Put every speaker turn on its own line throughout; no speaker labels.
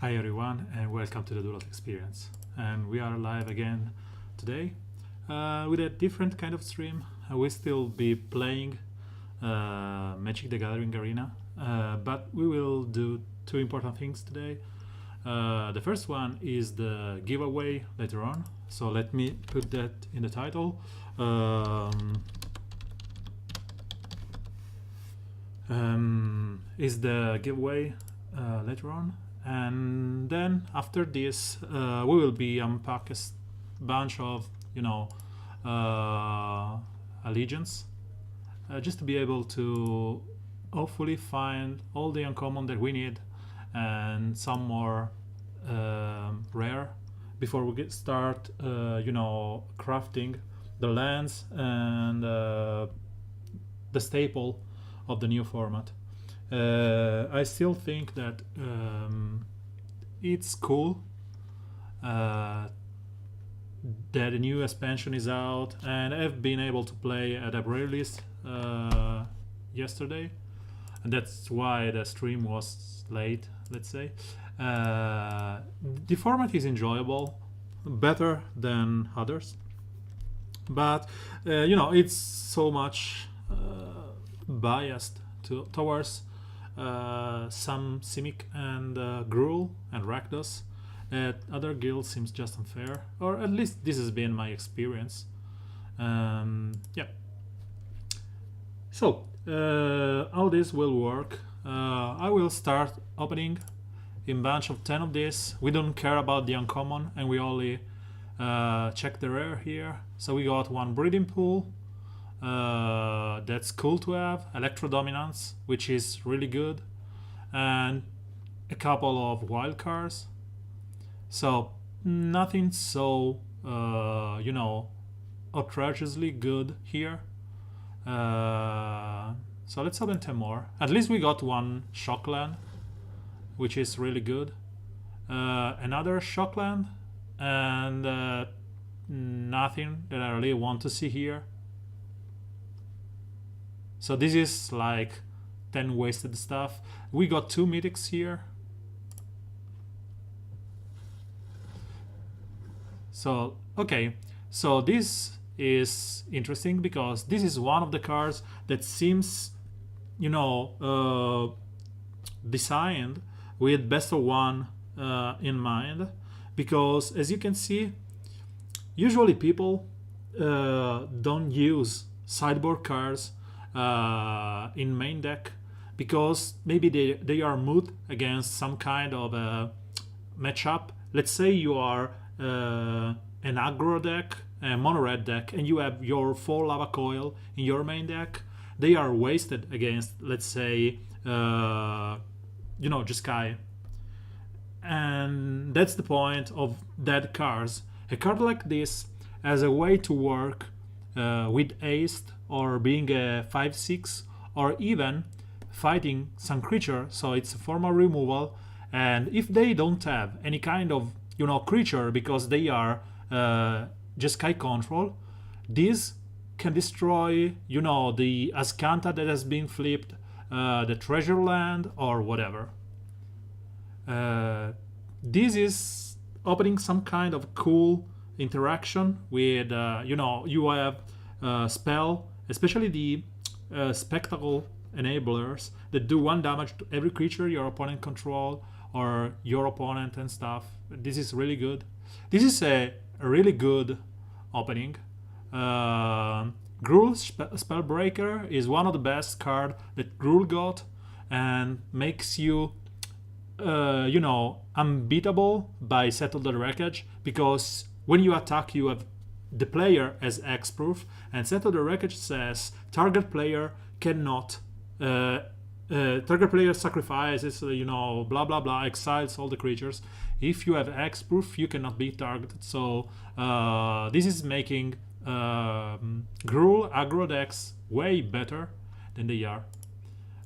Hi everyone and welcome to the Duelot Experience. And we are live again today with a different kind of stream. We'll still be playing Magic the Gathering Arena, but we will do two important things today. The first one is the giveaway later on, so let me put that in the title. Is the giveaway later on, and then after this we will be unpack a bunch of allegiance, just to be able to hopefully find all the uncommon that we need and some more rare before we start crafting the lands and the staple of the new format. I still think that it's cool that the new expansion is out, and I've been able to play at a release yesterday, and that's why the stream was late, let's say. The format is enjoyable, better than others, but it's so much biased towards some Simic and Gruul and Rakdos. At other guilds seems just unfair, or at least this has been my experience. Yeah. So how this will work? I will start opening in bunch of 10 of this. We don't care about the uncommon, and we only check the rare here. So we got one breeding pool. That's cool to have. Electro Dominance, which is really good, and a couple of wild cards. So nothing so outrageously good here. So let's open 10 more. At least we got one Shockland, which is really good. Another Shockland, and nothing that I really want to see here. So this is like 10 wasted stuff. We got two mythics here. So, okay. So this is interesting because this is one of the cards that seems, designed with best of one in mind. Because as you can see, usually people don't use sideboard cards in main deck because maybe they are moot against some kind of a matchup. Let's say you are an aggro deck, a mono red deck, and you have your 4 lava coil in your main deck. They are wasted against, let's say, Jeskai, and that's the point of dead cards. A card like this as a way to work with haste, or being a 5/6, or even fighting some creature, so it's a formal removal. And if they don't have any kind of creature because they are just Jeskai control, this can destroy the Azcanta that has been flipped, the treasure land, or whatever. This is opening some kind of cool interaction with you have spell, especially the spectacle enablers that do 1 damage to every creature your opponent control or your opponent and stuff. This is really good. This is a really good opening. Gruul Spellbreaker is one of the best card that Gruul got, and makes you unbeatable by Settle the Wreckage, because when you attack you have the player as X-proof, and Settle the Wreckage says target player cannot target player sacrifices blah blah blah, exiles all the creatures. If you have X-proof, you cannot be targeted. So this is making Gruul aggro decks way better than they are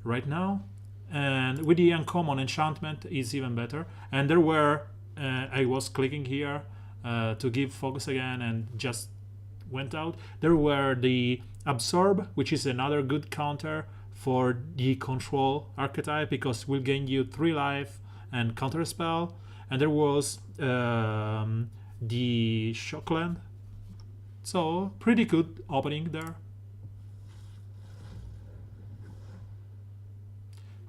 right now, and with the uncommon enchantment is even better. And there were I was clicking here to give focus again and just went out. There were the Absorb, which is another good counter for the control archetype, because will gain you 3 life and counter spell. and there was the Shockland. So pretty good opening there.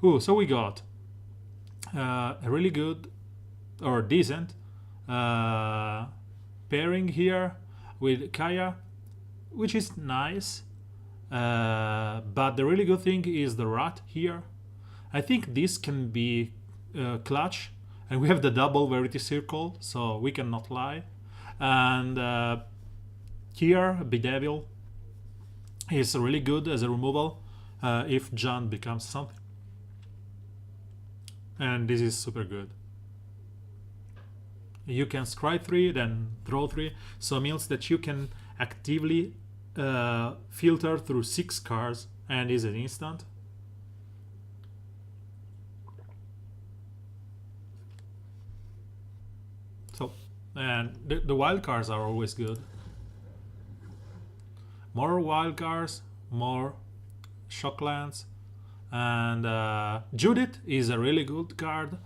Ooh, so we got a really good or decent uh, pairing here with Kaya, which is nice. But the really good thing is the rat here. I think this can be clutch, and we have the double verity circle, so we cannot lie. And here, Bedevil is really good as a removal if John becomes something. And this is super good. You can scry 3, then draw 3, so it means that you can actively filter through 6 cards, and is an instant. So, and the wild cards are always good. More wild cards, more shocklands, and Judith is a really good card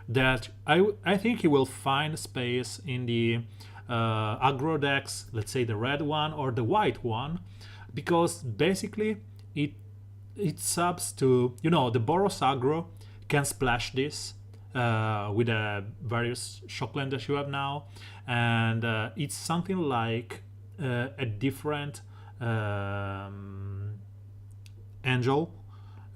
that I think he will find space in the aggro decks, let's say the red one or the white one, because basically it subs to, you know, the Boros aggro can splash this with the various shockland that you have now, and it's something like a different angel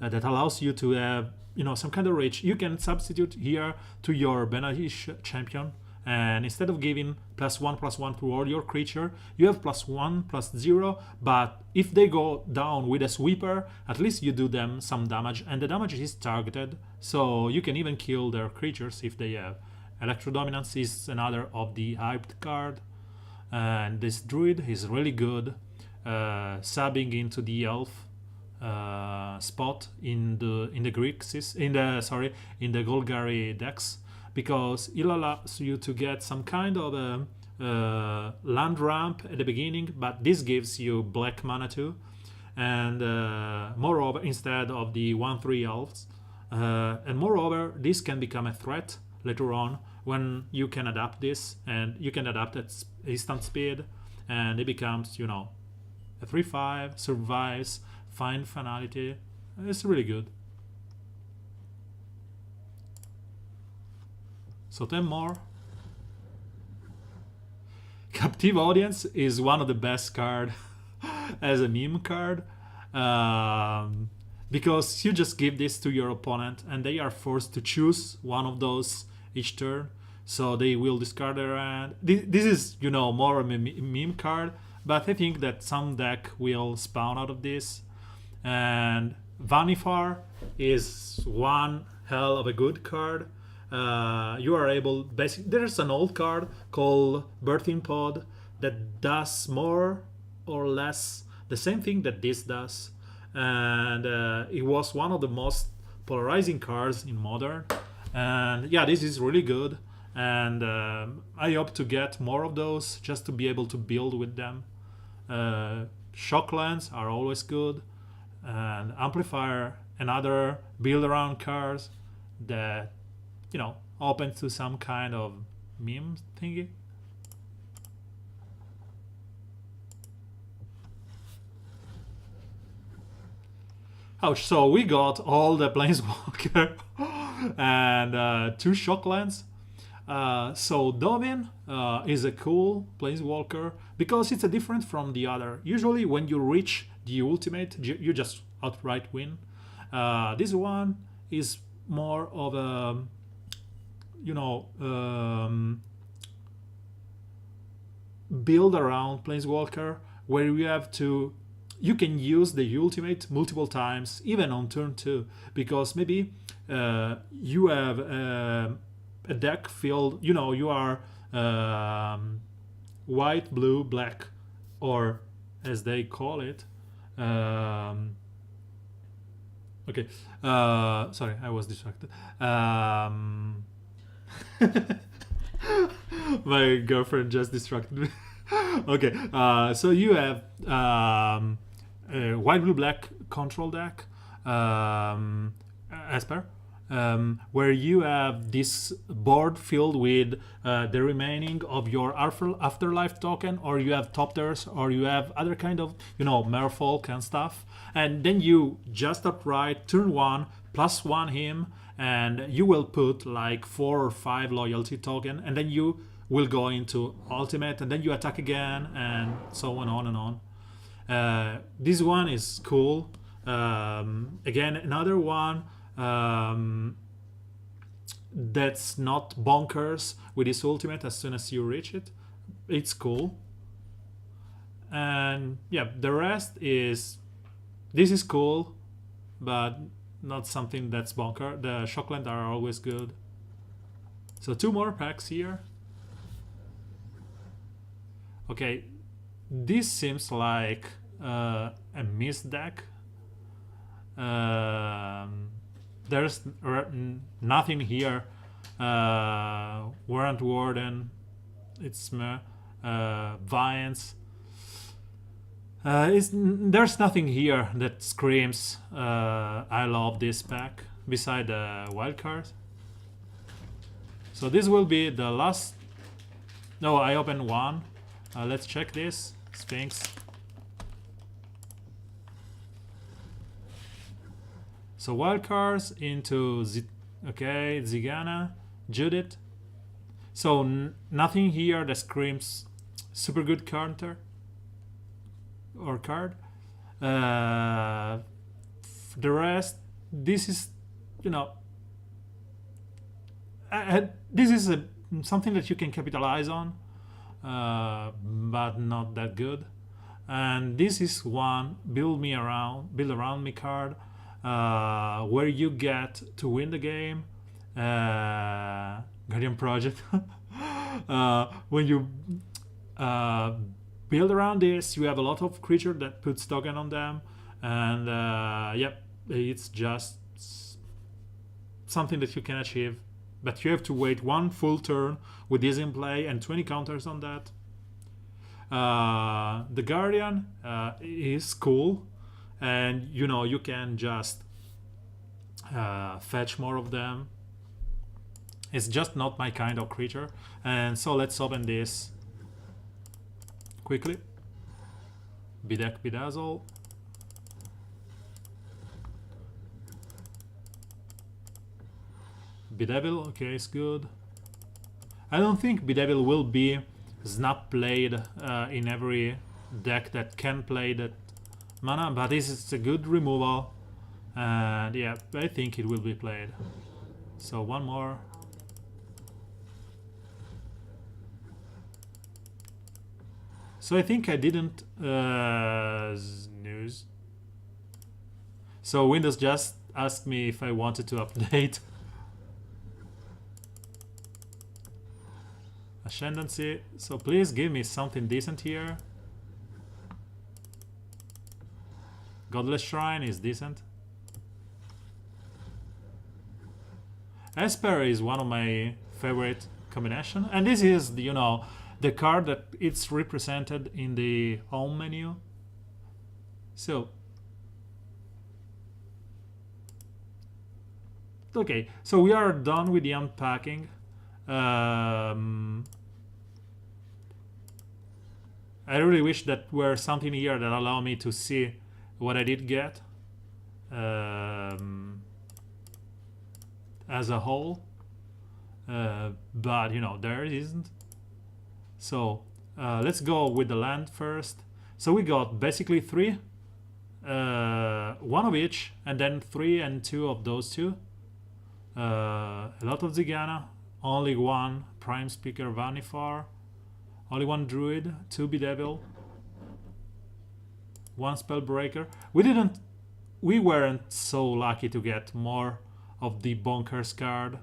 that allows you to have, you know, some kind of reach. You can substitute here to your Benahish champion, and instead of giving +1/+1 to all your creature, you have +1/+0. But if they go down with a sweeper, at least you do them some damage, and the damage is targeted, so you can even kill their creatures if they have. Electrodominance is another of the hyped card, and this druid is really good, subbing into the elf spot in the Grixis, in the Golgari decks, because it allows you to get some kind of a land ramp at the beginning, but this gives you black mana too, and moreover, instead of the 1/3 elves, and moreover, this can become a threat later on when you can adapt this, and you can adapt at instant speed, and it becomes, you know, a 3/5, survives, find finality. It's really good. So 10 more. Captive Audience is one of the best card as a meme card, because you just give this to your opponent and they are forced to choose one of those each turn, so they will discard their hand. This is, you know, more of a meme card, but I think that some deck will spawn out of this. And Vanifar is one hell of a good card. You are able, basically, there's an old card called Birthing Pod that does more or less the same thing that this does, and it was one of the most polarizing cards in Modern. And yeah, this is really good, and I hope to get more of those just to be able to build with them. Shocklands are always good, and Amplifier and other build around cards that, you know, open to some kind of meme thingy. Ouch, so we got all the Planeswalker and 2 Shocklands. So Dovin is a cool Planeswalker because it's a different from the other. Usually when you reach the ultimate, you just outright win. This one is more of a, you know, build around Planeswalker, where you have to, you can use the ultimate multiple times, even on turn 2, because maybe you have a deck filled, you know, you are white, blue, black, or as they call it. Okay, sorry, I was distracted. My girlfriend just distracted me. Okay, so you have a white, blue, black control deck, Esper, where you have this board filled with the remaining of your afterlife token, or you have top tiers, or you have other kind of merfolk and stuff, and then you just upright turn one +1 him, and you will put like 4 or 5 loyalty token, and then you will go into ultimate, and then you attack again, and so on and on. This one is cool. Again, another one that's not bonkers with this ultimate as soon as you reach it. It's cool. And yeah, the rest is, this is cool, but not something that's bonker. The Shockland are always good. So 2 more packs here. Okay, this seems like a missed deck. There's nothing here. Warrant Warden, it's Viance. There's nothing here that screams I love this pack beside the wild card. So this will be the last. No, I opened one. Let's check this. Sphinx. So wild cards into Zigana, Judith. So nothing here that screams super good counter or card. The rest, this is, this is something that you can capitalize on, but not that good. And this is one build around me card, where you get to win the game. Guardian Project. When you build around this, you have a lot of creature that puts token on them, and yep, it's just something that you can achieve, but you have to wait 1 full turn with this in play and 20 counters on that. The Guardian is cool, and you can just fetch more of them. It's just not my kind of creature, and so let's open this quickly. Bedeck Bedazzle. Bedevil, okay, it's good. I don't think Bedevil will be snap played in every deck that can play that mana, but this is a good removal, and yeah, I think it will be played. So one more. So I think I didn't snooze. So Windows just asked me if I wanted to update. Ascendancy. So please give me something decent here. Godless Shrine is decent. Esper is one of my favorite combination, and this is the card that it's represented in the home menu. So okay, so we are done with the unpacking. I really wish that were something here that allow me to see what I did get as a whole, but there isn't. So let's go with the land first. So we got basically 3, 1 of each, and then 3 and 2 of those 2. A lot of Zigana, only 1 Prime Speaker Vanifar, only 1 Druid, 2 Bedevil, 1 Spellbreaker. We weren't so lucky to get more of the Bonkers card.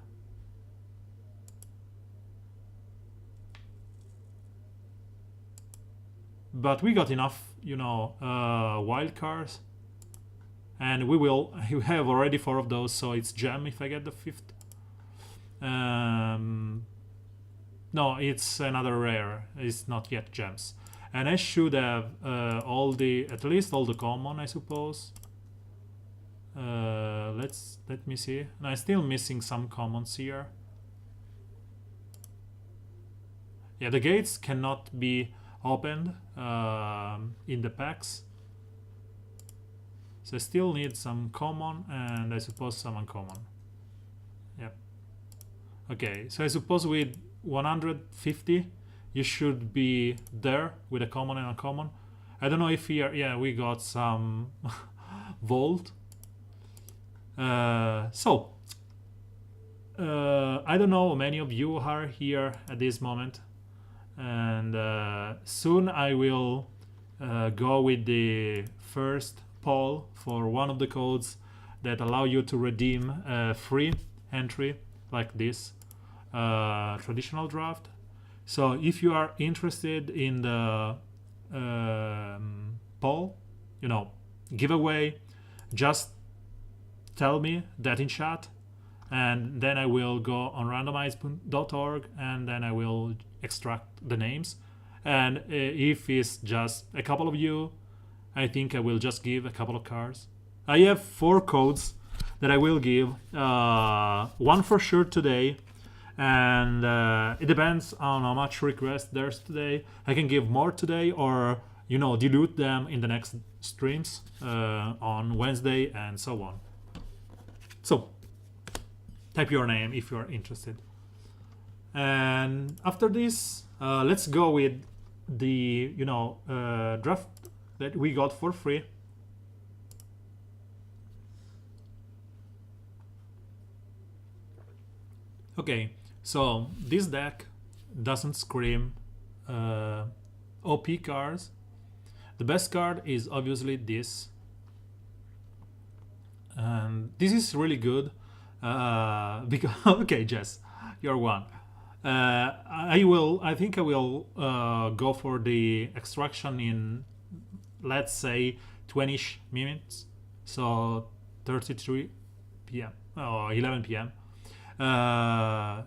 But we got enough, wild cards, and we have already 4 of those, so it's gem if I get the 5th. No, it's another rare. It's not yet gems, and I should have at least all the common, I suppose. Let me see. No, I'm still missing some commons here. Yeah, the gates cannot be opened in the packs. So I still need some common and I suppose some uncommon. Yep. Okay, so I suppose with 150 you should be there with a common and uncommon. I don't know if here, yeah, we got some Volt. I don't know how many of you are here at this moment, and soon I will go with the first poll for one of the codes that allow you to redeem a free entry like this traditional draft. So if you are interested in the poll, giveaway, just tell me that in chat, and then I will go on randomize.org and then I will extract the names. And if it's just a couple of you, I think I will just give a couple of cards. I have 4 codes that I will give. One for sure today, and it depends on how much request there's today. I can give more today, or dilute them in the next streams on Wednesday and so on. So type your name if you're interested. And after this, let's go with the draft that we got for free. Okay, so this deck doesn't scream OP cards. The best card is obviously this, and this is really good because okay, Jess, you're one. I think I will go for the extraction in, let's say, 20-ish minutes, so 33 p.m. or 11 p.m.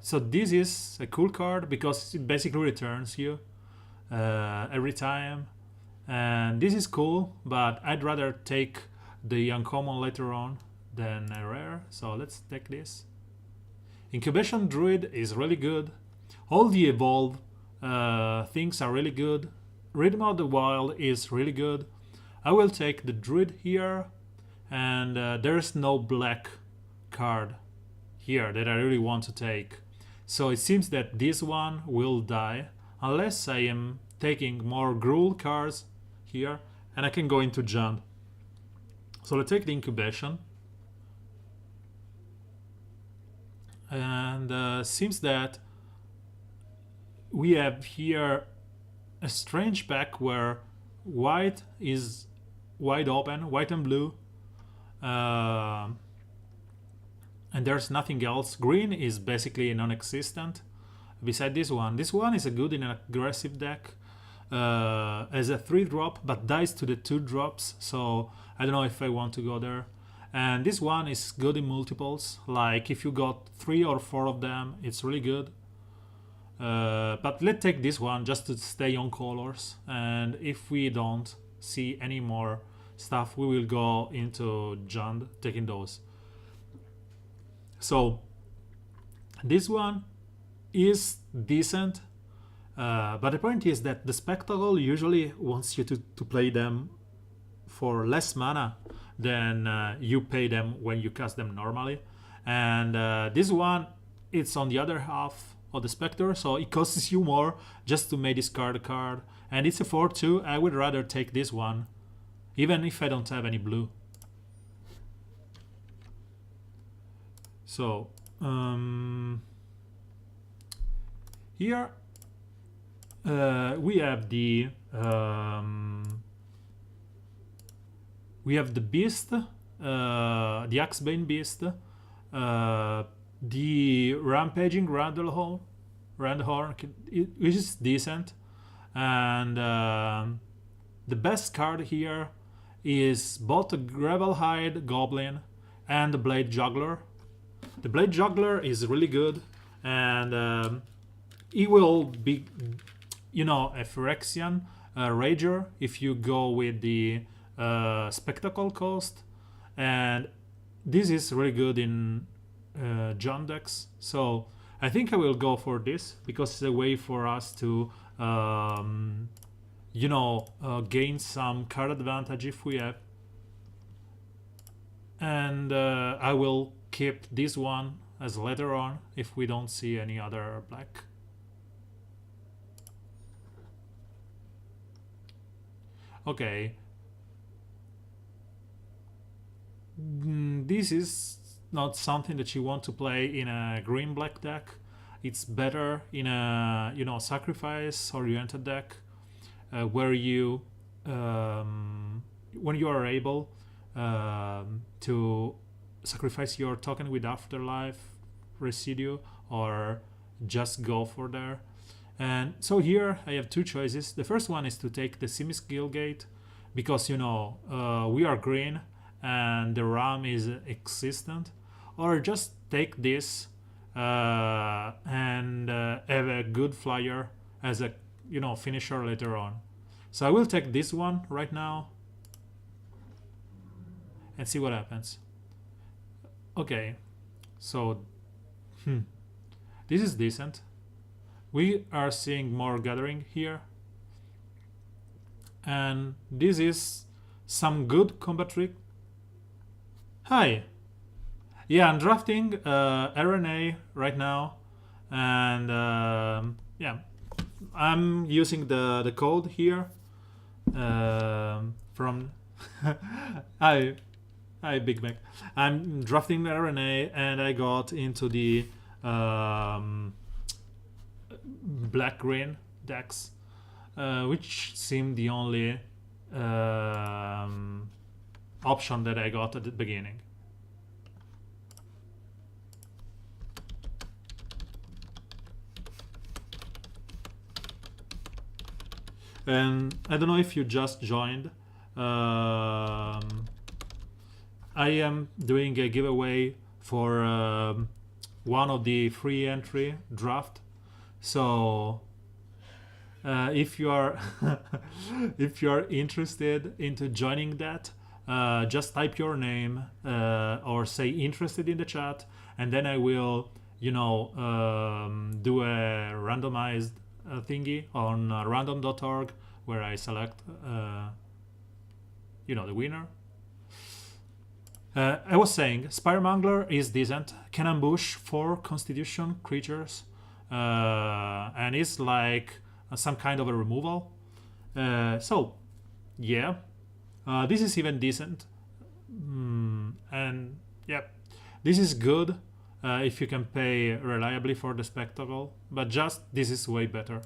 So this is a cool card because it basically returns you every time, and this is cool, but I'd rather take the uncommon later on than a rare. So let's take this. Incubation Druid is really good. All the evolve things are really good. Rhythm of the Wild is really good. I will take the Druid here, and there's no black card here that I really want to take. So it seems that this one will die unless I am taking more Gruul cards here, and I can go into Jund. So let's take the Incubation. And seems that we have here a strange pack where white is wide open, white and blue, and there's nothing else. Green is basically non-existent beside this one. This one is a good in an aggressive deck as a 3-drop, but dies to the 2 drops, so I don't know if I want to go there. And this one is good in multiples, like if you got 3 or 4 of them, it's really good. But let's take this one just to stay on colors, and if we don't see any more stuff, we will go into Jund taking those. So this one is decent, but the point is that the Spectacle usually wants you to play them for less mana than you pay them when you cast them normally, and this one, it's on the other half of the Spectre, so it costs you more just to make discard a card, and it's a 4/2. I would rather take this one even if I don't have any blue. So here we have the Beast, the Axebane Beast, the Rampaging Randhorn, which is decent, and the best card here is both a Gravelhide Goblin and the Blade Juggler. The Blade Juggler is really good, and he will be, a Phyrexian Rager if you go with the Spectacle cost, and this is really good in John decks. So I think I will go for this because it's a way for us to gain some card advantage if we have. And I will keep this one as later on if we don't see any other black. Okay. This is not something that you want to play in a green black deck. It's better in a sacrifice oriented deck where you when you are able to sacrifice your token with afterlife residue or just go for there. And so here I have two choices. The first one is to take the Simis Guildgate because we are green and the RAM is existent, or just take this and have a good flyer as a finisher later on. So I will take this one right now and see what happens. Okay, so this is decent. We are seeing more gathering here, and this is some good combat trick. Hi. Yeah, I'm drafting RNA right now, and yeah, I'm using the code here from hi Big Mac. I'm drafting RNA, and I got into the black green decks, which seemed the only option that I got at the beginning. And I don't know if you just joined. I am doing a giveaway for one of the free entry draft. So if you are if you are interested into joining that, just type your name or say interested in the chat, and then I will do a randomized thingy on random.org where I select the winner. I was saying Spiremangler is decent, can ambush 4 constitution creatures, and it's like some kind of a removal. So yeah, this is even decent, and yeah, this is good if you can pay reliably for the spectacle, but just this is way better.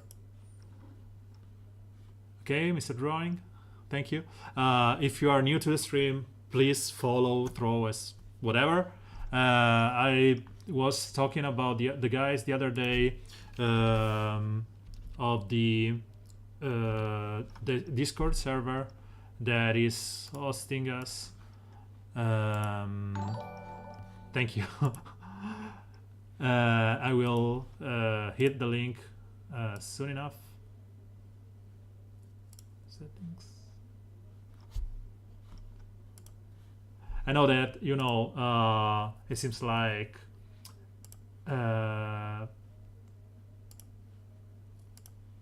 Okay, Mr. Drawing, thank you. If you are new to the stream, please follow, throw us, whatever. I was talking about the guys the other day of the Discord server that is hosting us. Thank you. I will hit the link soon enough. Settings. I know that it seems like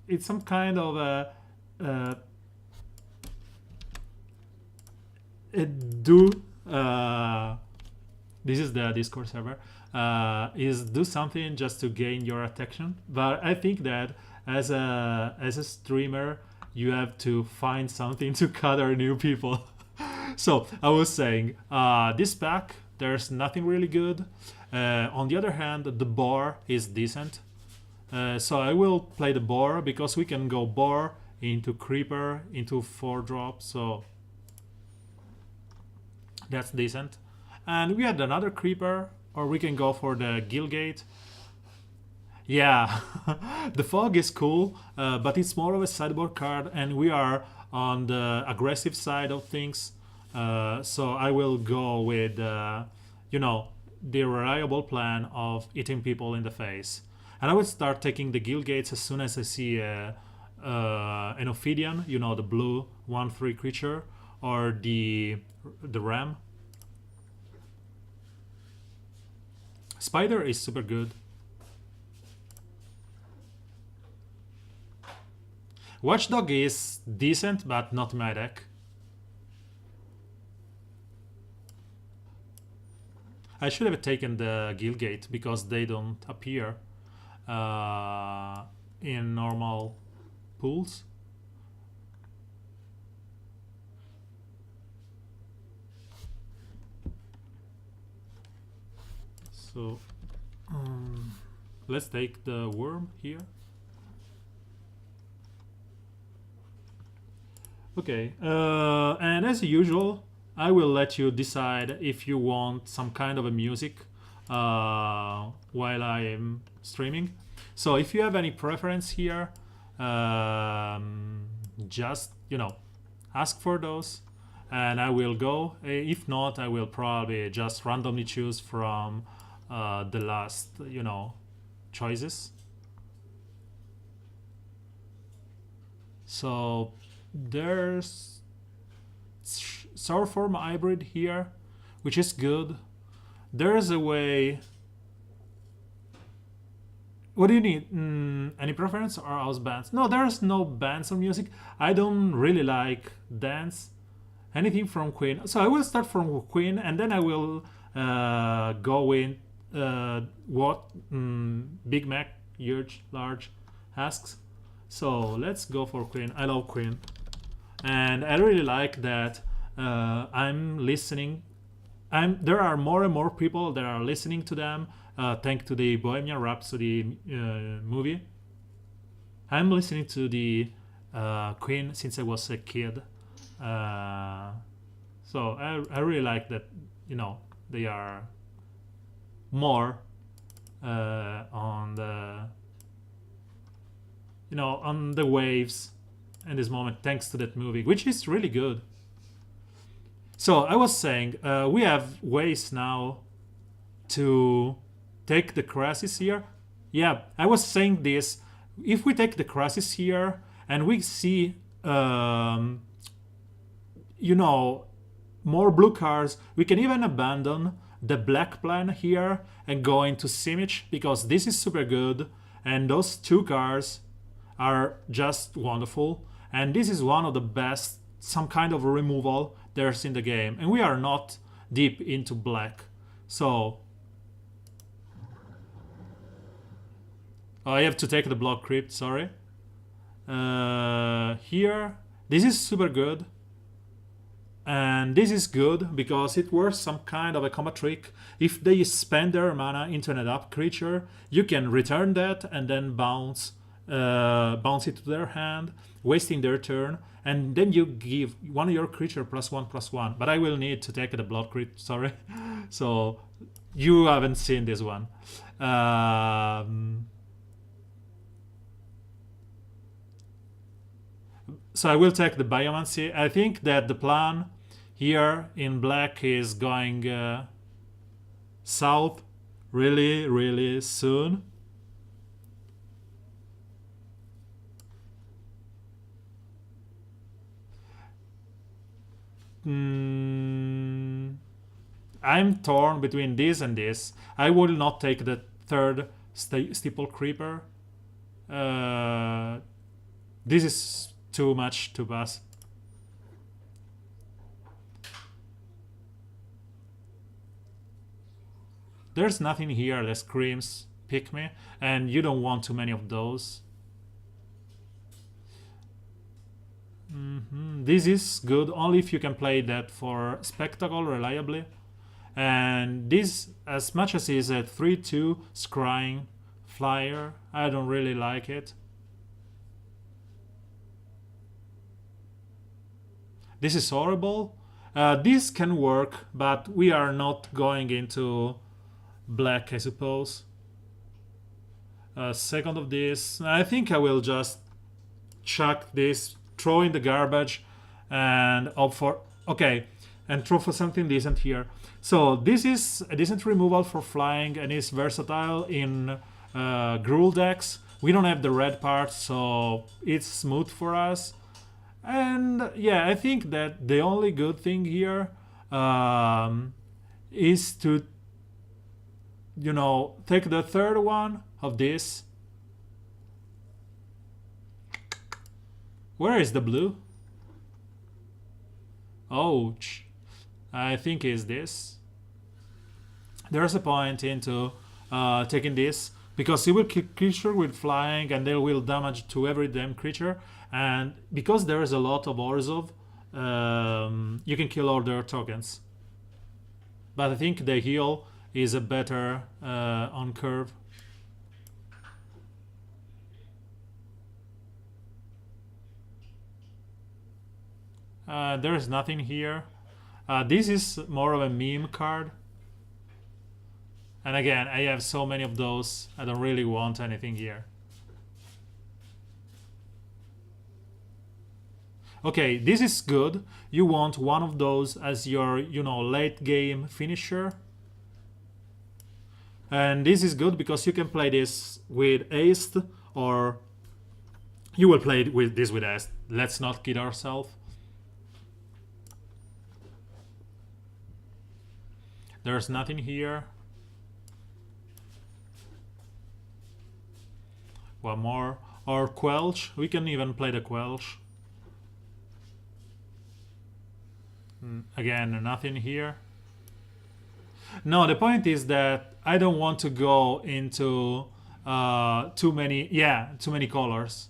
it's some kind of a do this is the Discord server, is do something just to gain your attention, but I think that as a streamer you have to find something to gather new people. So I was saying, this pack there's nothing really good. On the other hand, the boar is decent, so I will play the boar because we can go boar into creeper into 4-drop, so that's decent. And we had another creeper, or we can go for the Guildgate. Yeah, the fog is cool, but it's more of a sideboard card, and we are on the aggressive side of things. So I will go with, the reliable plan of hitting people in the face. And I will start taking the Guildgates as soon as I see an Ophidian, the blue 1/3 creature, or the ram. Spider is super good. Watchdog is decent, but not my deck. I should have taken the Gilgate because they don't appear in normal pools. So let's take the worm here. Okay, and as usual, I will let you decide if you want some kind of a music while I am streaming. So if you have any preference here, just ask for those, and I will go. If not, I will probably just randomly choose from the last choices. So there's Sourform hybrid here, which is good. There's a way. What do you need? Any preference or house bands? No, there's no bands or music. I don't really like dance. Anything from Queen. So I will start from Queen, and then I will go in what Big Mac, huge, large asks. So let's go for Queen. I love Queen. And I really like that I'm listening. There are more and more people that are listening to them thanks to the Bohemian Rhapsody movie. I'm listening to the Queen since I was a kid. So I really like that, they are more on the waves in this moment thanks to that movie, which is really good. So I was saying we have ways now to take the crisis here. Yeah, I was saying this. If we take the crisis here and we see more blue cards, we can even abandon the black plan here and go into Simic because this is super good and those two cards are just wonderful, and this is one of the best some kind of removal there's in the game, and we are not deep into black. So I have to take the block crypt, sorry. Here this is super good, and this is good because it works some kind of a combat trick. If they spend their mana into an up creature, you can return that and then bounce it to their hand, wasting their turn, and then you give one of your creature +1/+1. But I will need to take the blood crit, sorry. So you haven't seen this one. So I will take the Biomancy. I think that the plan here in black is going south really, really soon. I'm torn between this and this. I will not take the third Steeple Creeper. This is too much to pass. There's nothing here that screams pick me, and you don't want too many of those. This is good only if you can play that for spectacle reliably. And this, as much as is a 3/2 scrying flyer, I don't really like it. This is horrible. This can work, but we are not going into black, I suppose. Second of this, I think I will just chuck this, throw in the garbage, and opt for and throw for something decent here. So this is a decent removal for flying and is versatile in Gruul decks. We don't have the red part, so it's smooth for us. And yeah, I think that the only good thing here is to take the third one of this. Where is the blue? Ouch. I think is this. There's a point into taking this because it will kill creature with flying and they will damage to every damn creature. And because there is a lot of Orzhov, you can kill all their tokens. But I think the heal is a better on curve. There's nothing here. This is more of a meme card. And again, I have so many of those. I don't really want anything here. Okay, this is good. You want one of those as your, late game finisher. And this is good because you can play this with Aced, or you will play with this with Aced. Let's not kid ourselves. There's nothing here. One more. Or Quelch. We can even play the Quelch. Again, nothing here. No, the point is that I don't want to go into too many colors.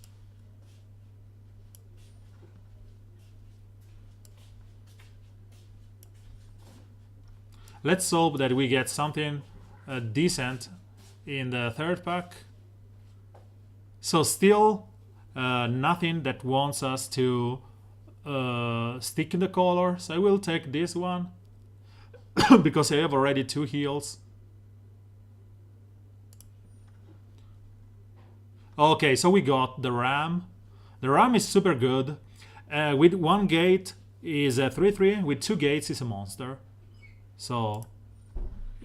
Let's hope that we get something decent in the third pack. So still nothing that wants us to stick in the colors. I will take this one because I have already 2 heals. Okay, so we got the Ram. The Ram is super good. With 1 gate is a 3/3. With 2 gates is a monster. So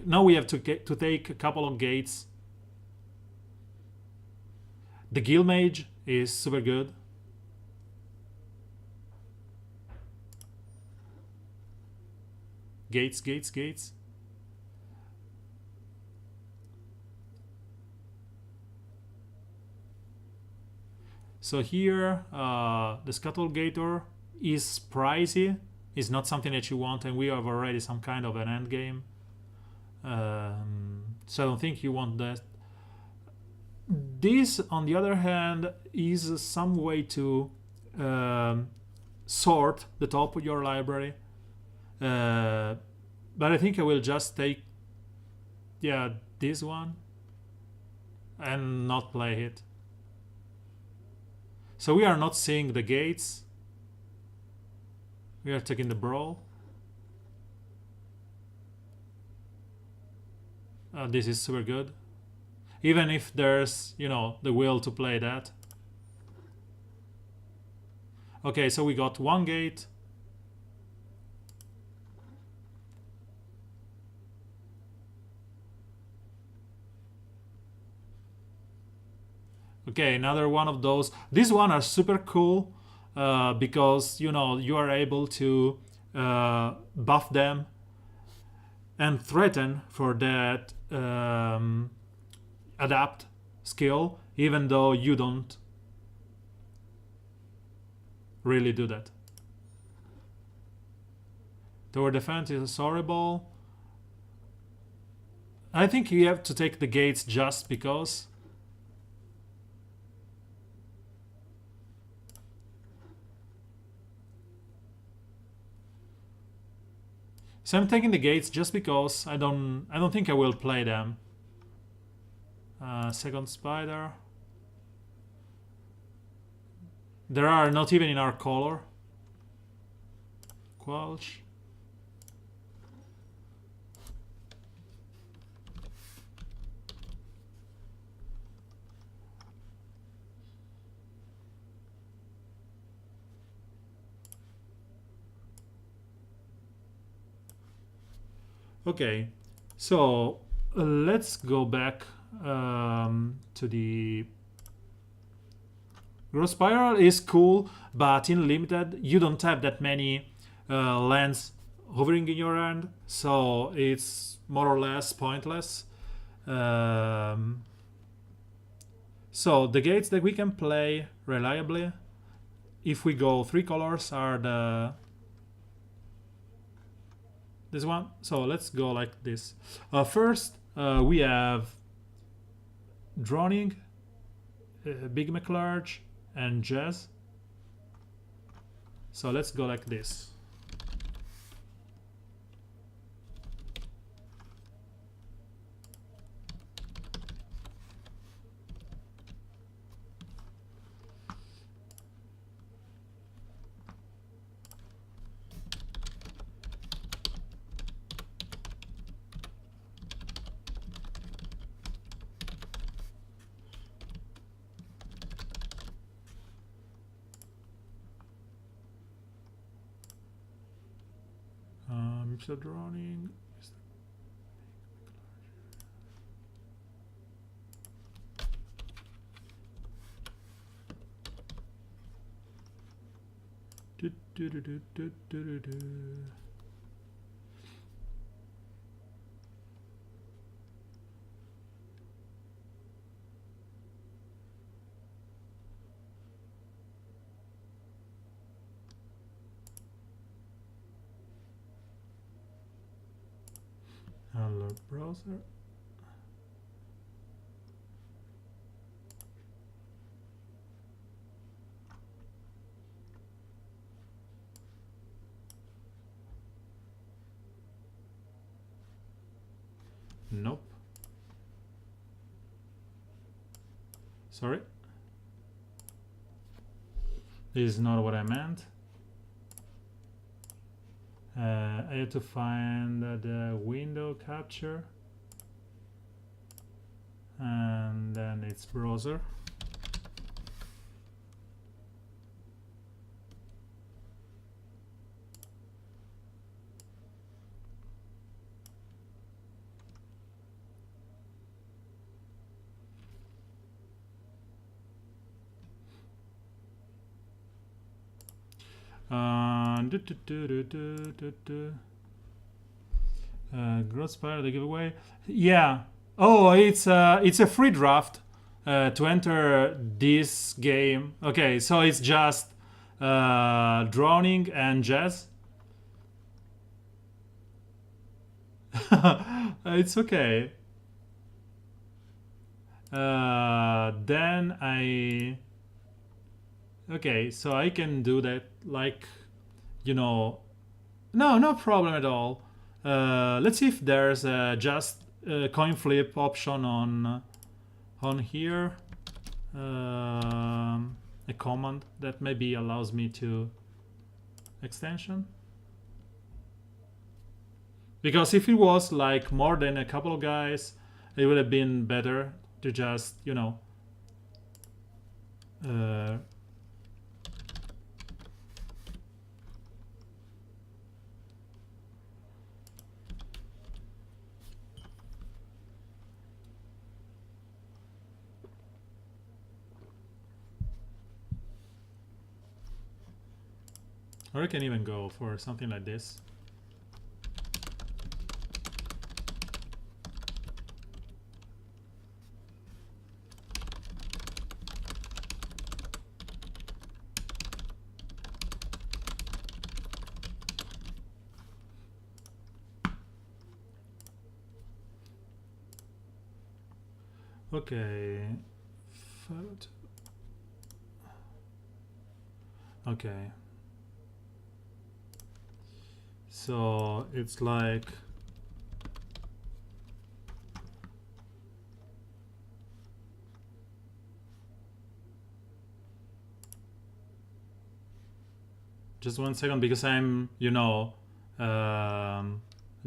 now we have to take a couple of gates. The Guild Mage is super good. Gates, gates, gates. So here, the Scuttle Gator is pricey. It's not something that you want, and we have already some kind of an end game. So I don't think you want that. This, on the other hand, is some way to sort the top of your library. But I think I will just take, this one and not play it. So we are not seeing the gates. We are taking the Brawl. This is super good. Even if there's, the will to play that. Okay, so we got 1 gate. Okay, another one of those. These one are super cool because you are able to buff them and threaten for that adapt skill, even though you don't really do that. Tower defense is horrible. I think you have to take the gates just because. So I'm taking the gates just because I don't think I will play them. Second Spider. There are not even in our color. Quelch. Okay, so let's go back to the Growth Spiral is cool, but in limited you don't have that many lands hovering in your hand, so it's more or less pointless. So the gates that we can play reliably, if we go 3 colors, are this one. So let's go like this. First, we have Droning, Big McLarge, and Jazz. So let's go like this. So Droning. Hello, browser. Nope. Sorry. This is not what I meant. I had to find the window capture, and then it's browser. Growth Spiral, the giveaway. Yeah. Oh, it's a free draft to enter this game. Okay, so it's just Droning and Jazz. It's okay. Then I... Okay, so I can do that, like, you know... No problem at all. Let's see if there's just a coin flip option on here. A command that maybe allows me to extension. Because if it was like more than a couple of guys, it would have been better to just, you know, or I can even go for something like this. Okay. Okay. So it's like just 1 second, because I'm, you know,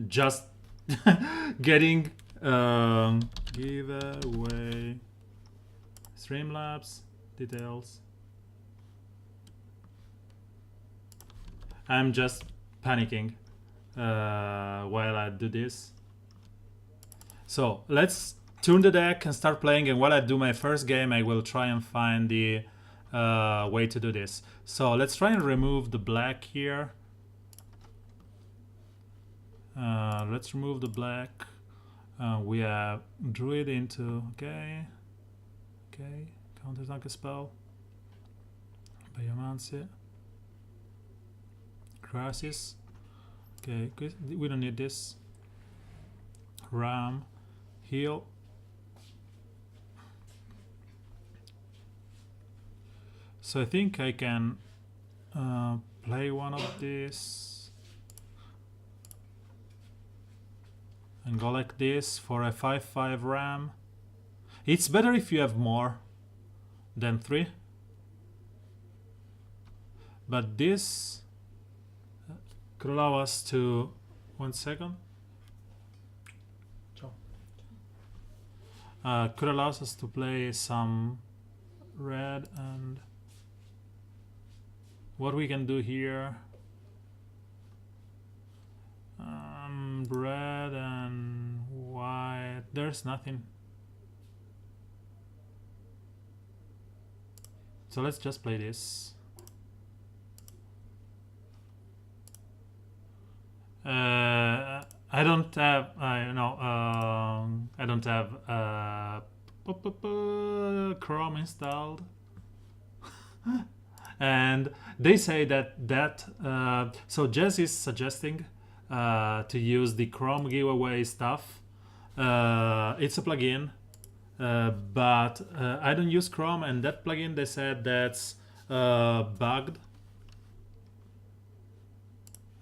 just getting giveaway Streamlabs details. I'm just panicking while I do this. So let's tune the deck and start playing, and while I do my first game I will try and find the way to do this. So let's try and remove the black here. Let's remove the black. We have Druid into, okay, counter-attack spell, Biomancy, Crisis, okay, we don't need this, Ram, heal, so I think I can play one of these and go like this for a 5/5 Ram. It's better if you have more than 3, but this could allow us to, 1 second, could allow us to play some red, and what we can do here, red and white, there's nothing. So let's just play this. I don't have, I don't have Chrome installed. And they say that so Jess is suggesting to use the Chrome giveaway stuff. It's a plugin, but I don't use Chrome, and that plugin, they said that's bugged,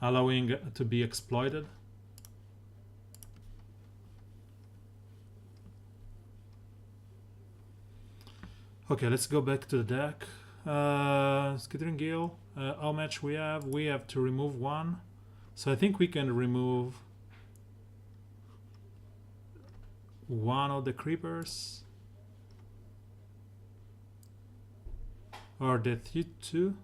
allowing to be exploited. Okay, let's go back to the deck. Skittering Gill, how much we have? We have to remove 1, so I think we can remove 1 of the creepers, or the 2.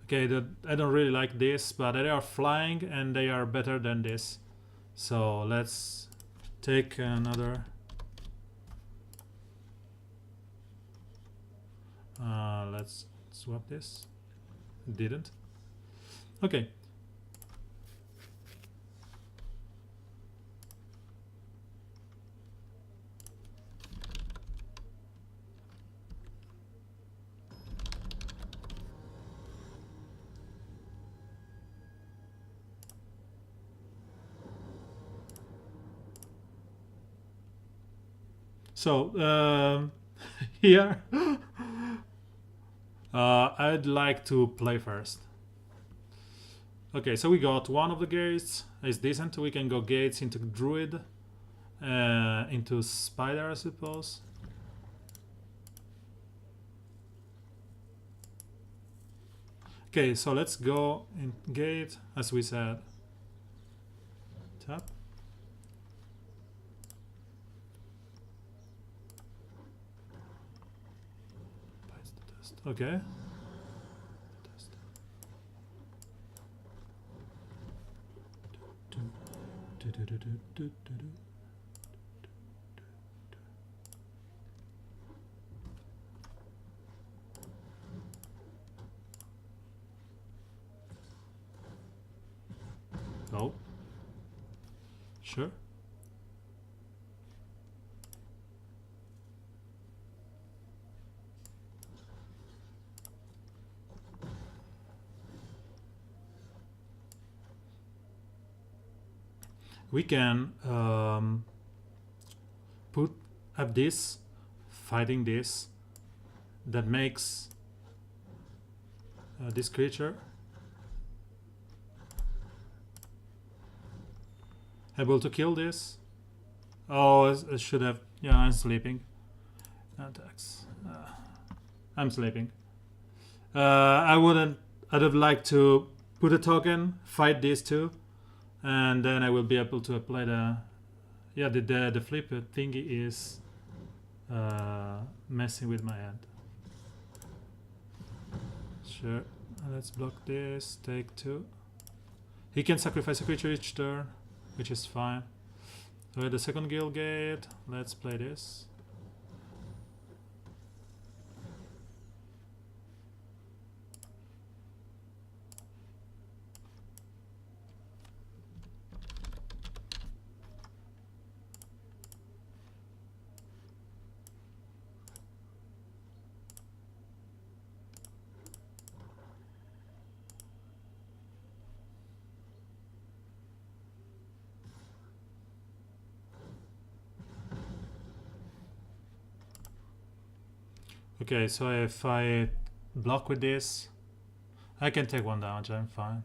Okay, I don't really like this, but they are flying and they are better than this, so let's take another. Let's swap this. Didn't. Okay. So here I'd like to play first. Okay, so we got 1 of the gates. It's decent. We can go gates into Druid, into Spider, I suppose. Okay, so let's go in gate, as we said. Tap. Okay. Oh. Sure. We can have this fighting this, that makes this creature able to kill this. Oh, I should have. Yeah, I'm sleeping. Attacks. I'm sleeping. I'd have liked to put a token, fight these two, and then I will be able to apply the. Yeah, the flip thingy is messing with my hand. Sure. Let's block this. Take 2. He can sacrifice a creature each turn, which is fine. So at the second guild gate, let's play this. Okay, so if I block with this, I can take one damage, I'm fine.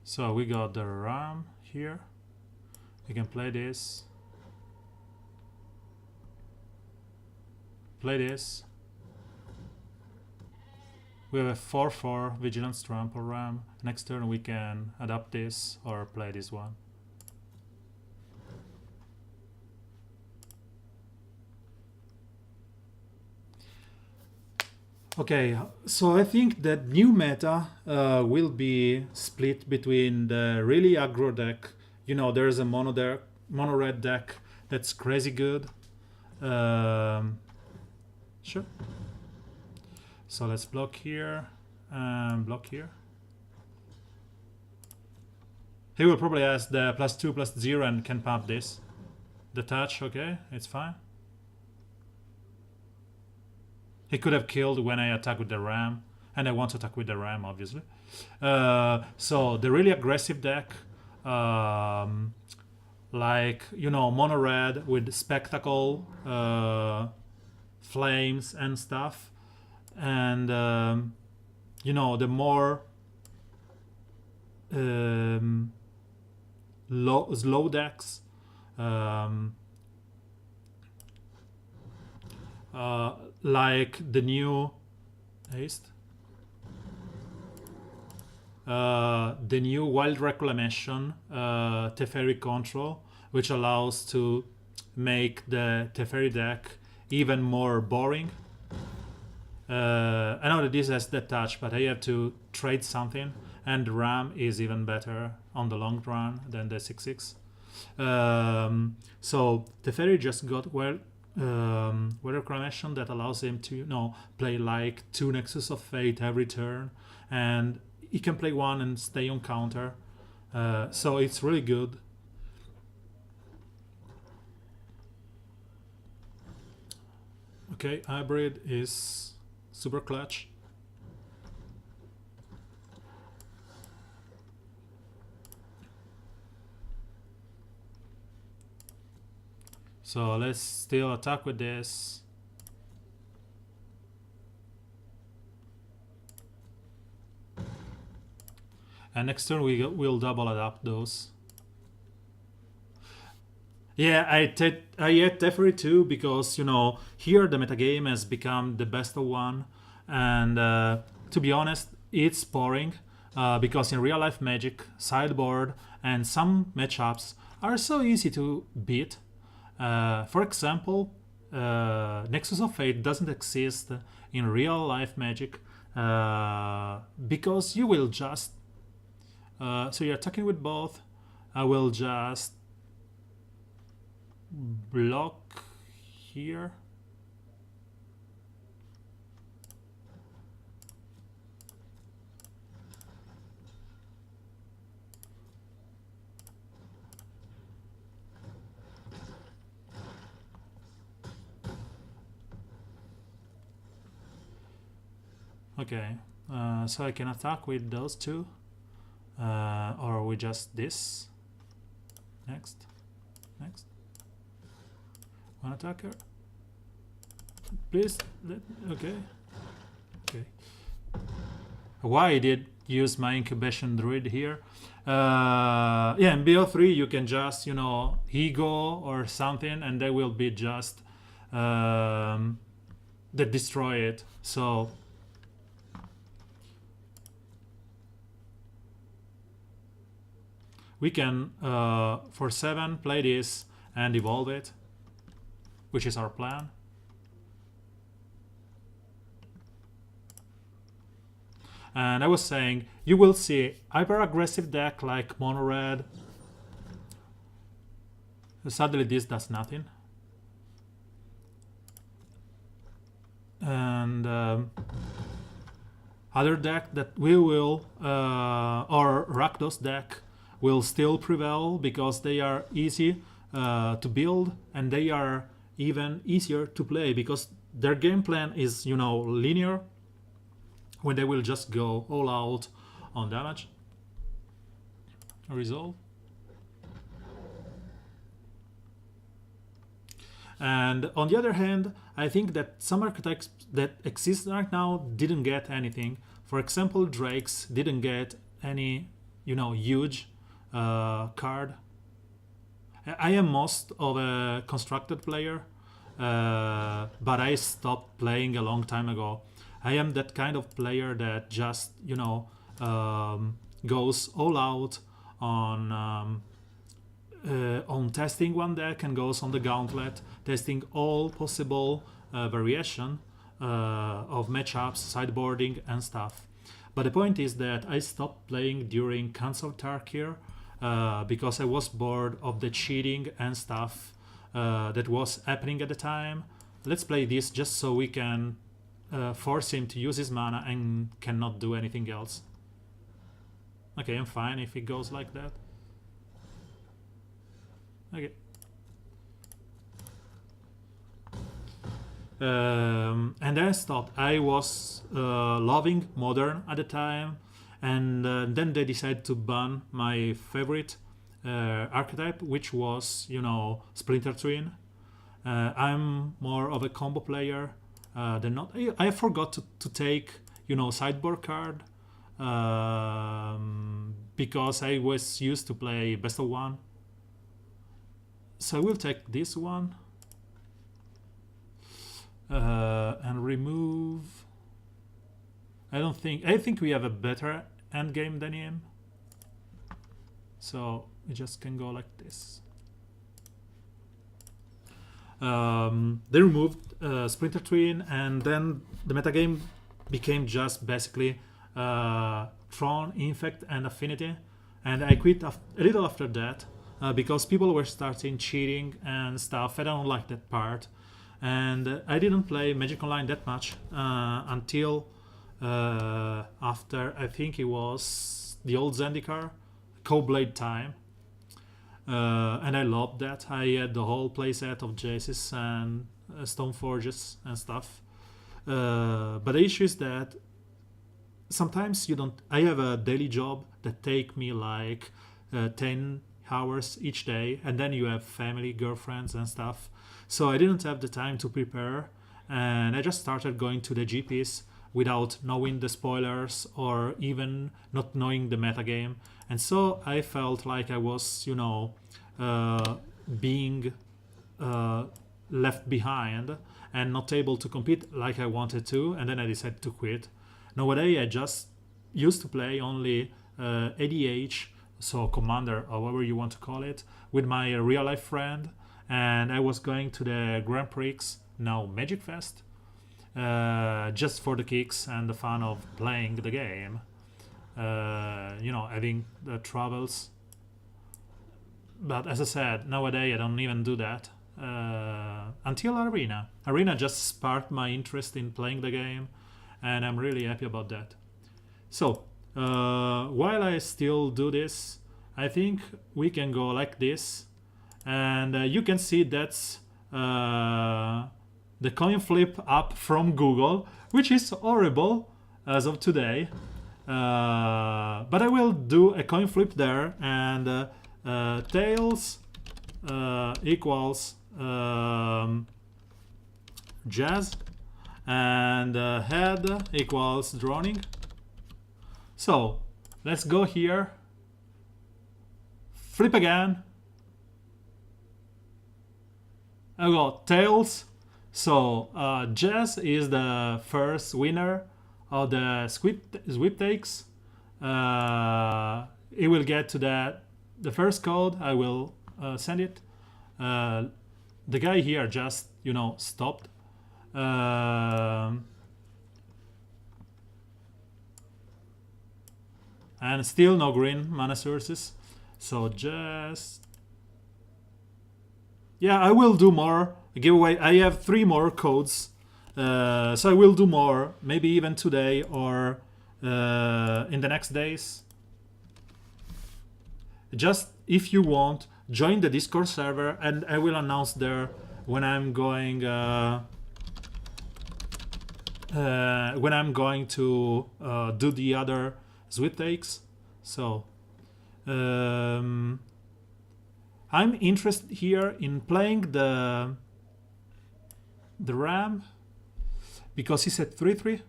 So we got the ram here. We can play this. Play this. We have a 4/4 Vigilance Trample Ram. Next turn we can adapt this or play this one. Okay, so I think that new meta will be split between the really aggro deck. You know, there's a mono red deck that's crazy good. Sure. So let's block here and block here. He will probably ask the +2/+0 and can pump this. The touch, okay, it's fine. He could have killed when I attack with the ram, and I want to attack with the ram, obviously. So the really aggressive deck, like, you know, mono red with spectacle, flames and stuff, and you know, the more slow decks, like the new haste, the new Wild Reclamation Teferi control, which allows to make the Teferi deck even more boring. I know that this has the touch, but I have to trade something, and RAM is even better on the long run than the 6/6. So Teferi just got Weather Reclamation that allows him to, you know, play like 2 Nexus of Fate every turn, and he can play 1 and stay on counter. So it's really good. Okay, hybrid is super clutch. So let's still attack with this. And next turn we'll double adapt those. Yeah, I had Teferi too, because, you know, here the metagame has become the best of one, and to be honest, it's boring, because in real life Magic, sideboard and some matchups are so easy to beat. For example, Nexus of Fate doesn't exist in real life Magic, because you will just so you're attacking with both. I will just block here. Okay, so I can attack with those two, or with just this. Next. One attacker. Please. Okay. Why I did use my incubation druid here? Yeah, in BO3 you can just, you know, ego or something, and they will be just that destroy it. So we can for 7 play this and evolve it, which is our plan. And I was saying, you will see hyper aggressive deck like mono red. Suddenly this does nothing. And Other deck that we will, or Rakdos deck, will still prevail because they are easy to build and they are even easier to play because their game plan is, linear, when they will just go all out on damage. Resolve. And on the other hand, I think that some archetypes that exist right now didn't get anything. For example, Drakes didn't get any, huge card. I am most of a constructed player, but I stopped playing a long time ago. I am that kind of player that just, goes all out on testing one deck and goes on the gauntlet, testing all possible variation of matchups, sideboarding, and stuff. But the point is that I stopped playing during Cans of Tarkir because I was bored of the cheating and stuff that was happening at the time. Let's play this just so we can force him to use his mana and cannot do anything else. Okay, I'm fine if it goes like that. Okay. And I stopped. I was loving Modern at the time, and then they decided to ban my favorite archetype, which was, Splinter Twin. I'm more of a combo player than not. I forgot to take, sideboard card because I was used to play best of one. So I will take this one and remove. I think we have a better end game than him. So we just can go like this. They removed Splinter Twin, and then the metagame became just basically Tron, Infect, and Affinity. And I quit a little after that. Because people were starting cheating and stuff. I don't like that part. And I didn't play Magic Online that much until after, I think it was the old Zendikar, Coblade time. And I loved that. I had the whole playset of Jaces and Stoneforges and stuff. But the issue is that sometimes I have a daily job that take me like 10 hours each day, and then you have family, girlfriends, and stuff. So I didn't have the time to prepare, and I just started going to the GPs without knowing the spoilers or even not knowing the metagame. And so I felt like I was, being left behind and not able to compete like I wanted to, and then I decided to quit. Nowadays, I just used to play only ADH, so commander or whatever you want to call it, with my real life friend, and I was going to the Grand Prix, now Magic Fest, just for the kicks and the fun of playing the game, having the travels. But as I said, nowadays I don't even do that until Arena. Arena just sparked my interest in playing the game, and I'm really happy about that. So while I still do this, I think we can go like this, and you can see that's the coin flip up from Google, which is horrible as of today, but I will do a coin flip there, and tails equals jazz, and head equals droning. So let's go here, flip again. I got tails. So Jazz is the first winner of the sweepstakes. It will get to the first code. I will send it. The guy here just stopped. And still no green mana sources. So just I will do more giveaway. I have 3 more codes, so I will do more, maybe even today or in the next days. Just if you want, join the Discord server, and I will announce there when I'm going to do the other sweet takes. So I'm interested here in playing the ram because he's at 3/3,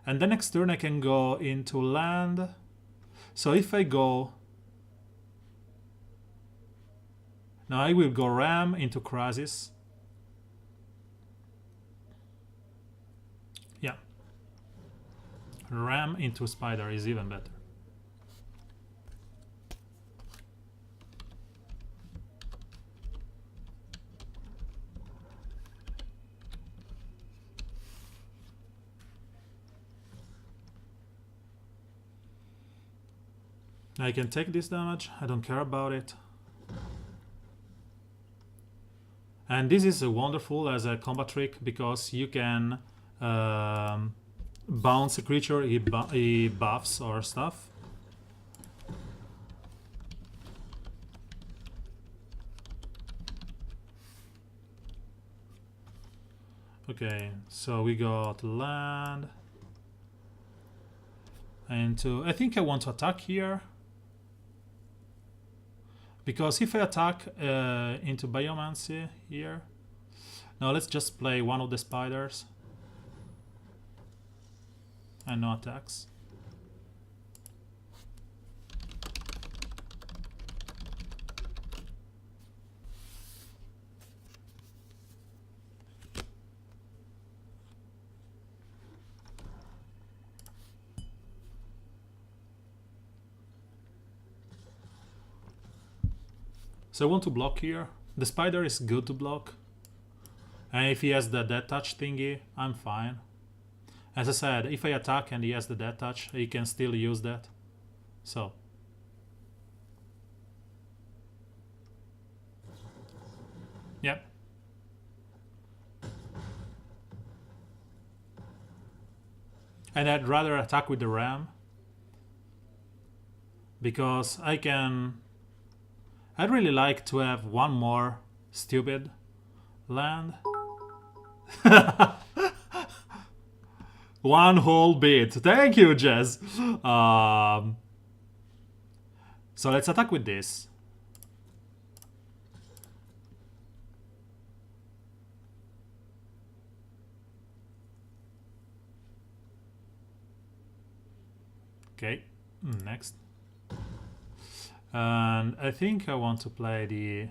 and the next turn I can go into land. So if I go now, I will go ram into crisis. Yeah, ram into spider is even better. I can take this damage, I don't care about it. And this is wonderful as a combat trick because you can bounce a creature, he buffs or stuff. Okay, so we got land. And I think I want to attack here. Because if I attack into Biomancy here... Now let's just play one of the spiders. And no attacks. So I want to block here. The spider is good to block. And if he has the death touch thingy, I'm fine. As I said, if I attack and he has the death touch, he can still use that. So. Yep. And I'd rather attack with the ram. Because I'd really like to have one more stupid land. One whole bit. Thank you, Jez. So let's attack with this. Okay, next. And I think I want to play the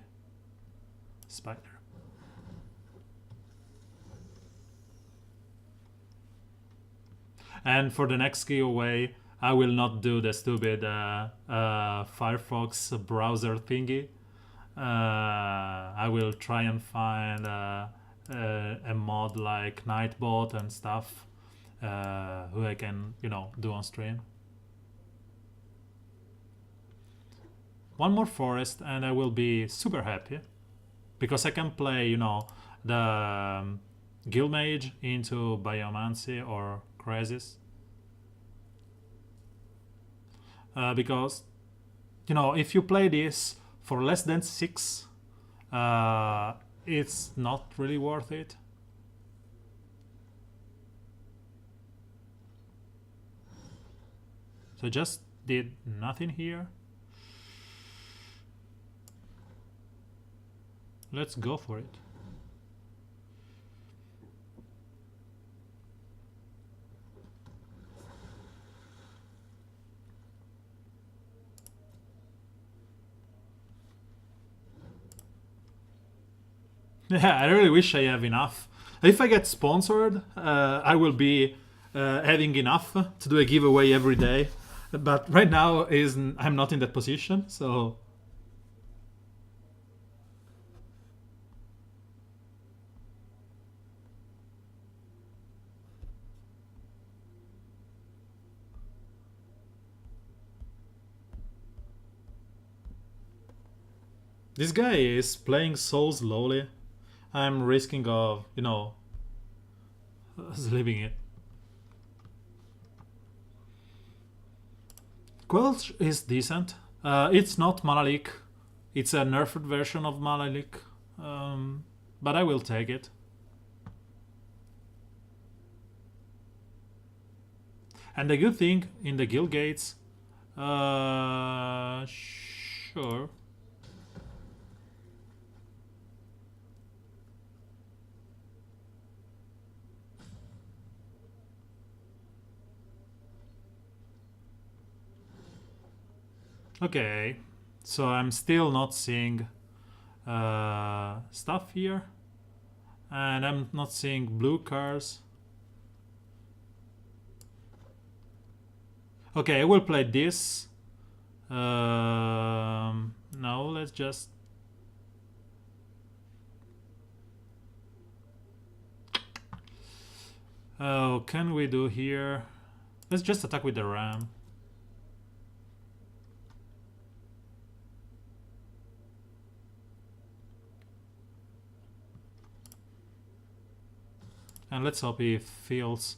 spider. And for the next giveaway, I will not do the stupid Firefox browser thingy. I will try and find a mod like Nightbot and stuff who I can, do on stream. One more forest and I will be super happy because I can play, the Guild Mage into Biomancy or Crisis. Because, if you play this for less than 6, it's not really worth it. So I just did nothing here. Let's go for it. Yeah, I really wish I have enough. If I get sponsored, I will be having enough to do a giveaway every day. But right now I'm not in that position, so... This guy is playing so slowly. I'm risking of, sleeping it. Quelch is decent. It's not Malalik. It's a nerfed version of Malalik. But I will take it. And the good thing in the guild gates, sure. Okay, so I'm still not seeing stuff here, and I'm not seeing blue cars. Okay, I will play this. No, let's just... Oh, can we do here? Let's just attack with the ram. And let's hope he feels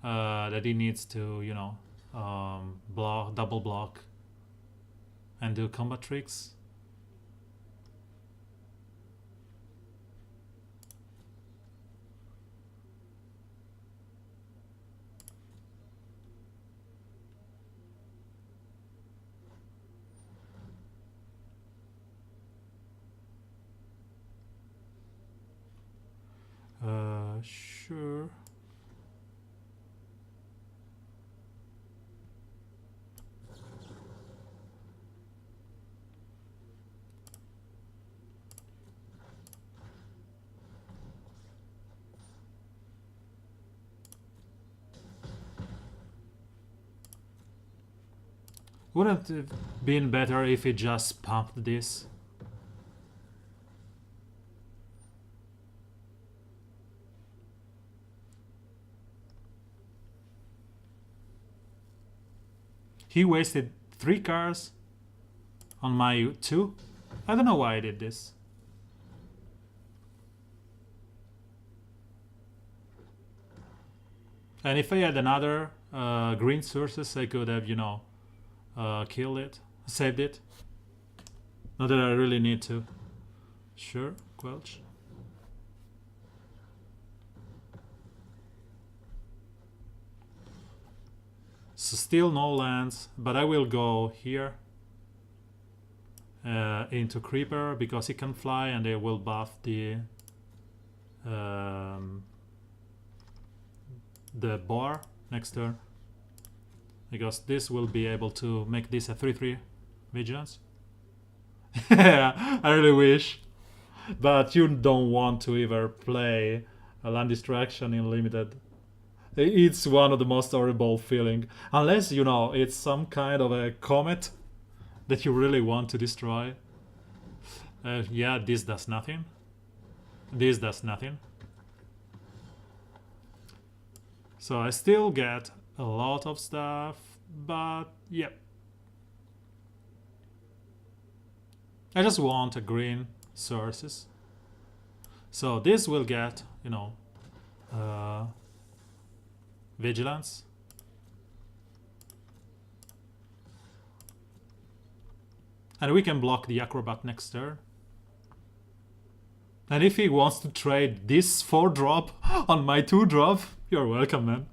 that he needs to, you know, block, double block and do combat tricks. Sure. Wouldn't it have been better if he just pumped this? He wasted 3 cars on my 2. I don't know why I did this. And if I had another green sources, I could have, you know, killed it, saved it. Not that I really need to. Sure, Quelch. So still no lands, but I will go here into Creeper because he can fly, and they will buff the bar next turn, because this will be able to make this a 3/3 vigilance. Yeah, I really wish, but you don't want to ever play a land distraction in limited. It's one of the most horrible feeling, unless, you know, it's some kind of a comet that you really want to destroy. Yeah, this does nothing. This does nothing. So I still get a lot of stuff, but yeah. I just want a green sources. So this will get, you know, vigilance. And we can block the acrobat next turn. And if he wants to trade this 4-drop on my 2-drop, you're welcome, man.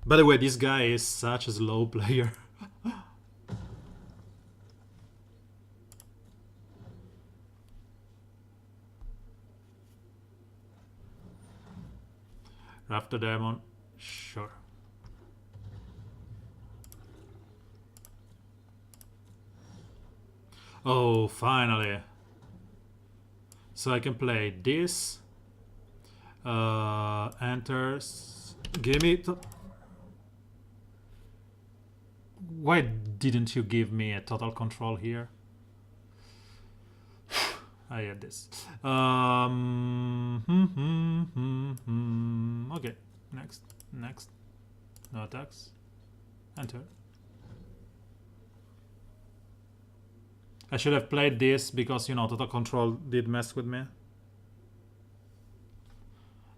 By the way, this guy is such a slow player. Raptor Demon, sure. Oh, finally. So I can play this. Enters. Give me... Why didn't you give me a total control here? I had this. Okay, next. No attacks. Enter. I should have played this because, you know, Total Control did mess with me.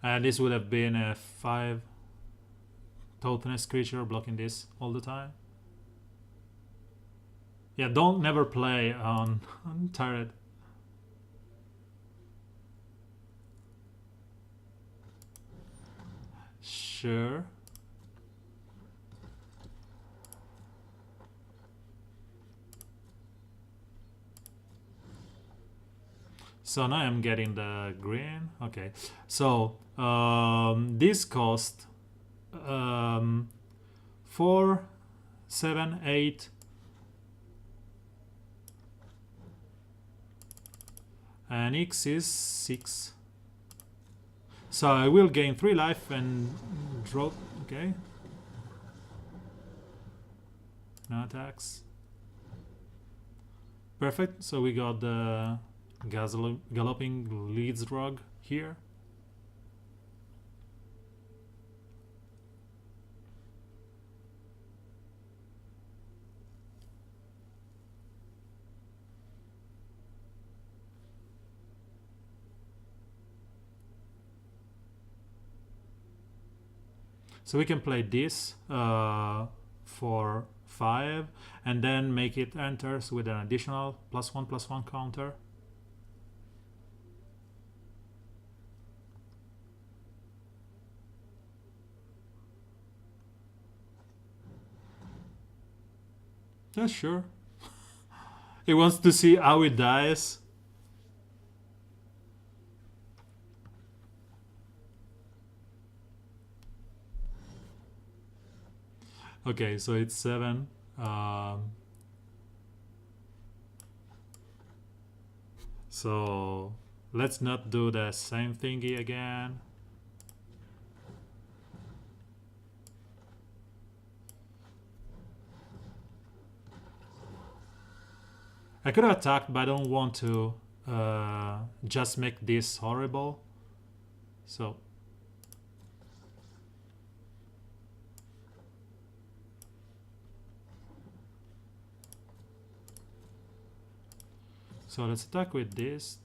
And this would have been a 5 toughness creature blocking this all the time. Yeah, don't never play on turret. Sure. So now I'm getting the green. Okay. So this cost 4, 7, 8. And X is 6. So I will gain 3 life and drop. Okay. No attacks. Perfect. So we got the Galloping Leads Rug here. So we can play this for 5 and then make it enters with an additional +1/+1 counter. Yeah, sure. He wants to see how it dies. Okay, so it's 7. So let's not do the same thingy again. I could have attacked, but I don't want to just make this horrible. So let's attack with this.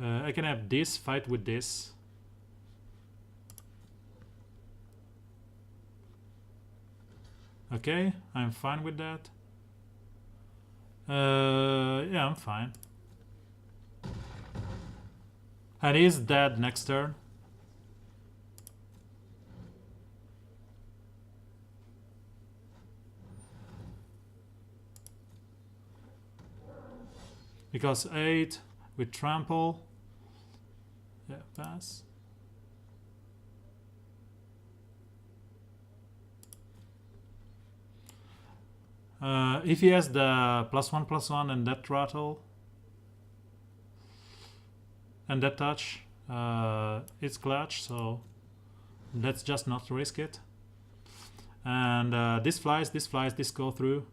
I can have this fight with this. Okay, I'm fine with that. Yeah, I'm fine. And he's dead next turn. Because 8 with trample. Yeah, pass. If he has the +1/+1 and that rattle and that touch, it's clutch, so let's just not risk it. And this flies, this go through.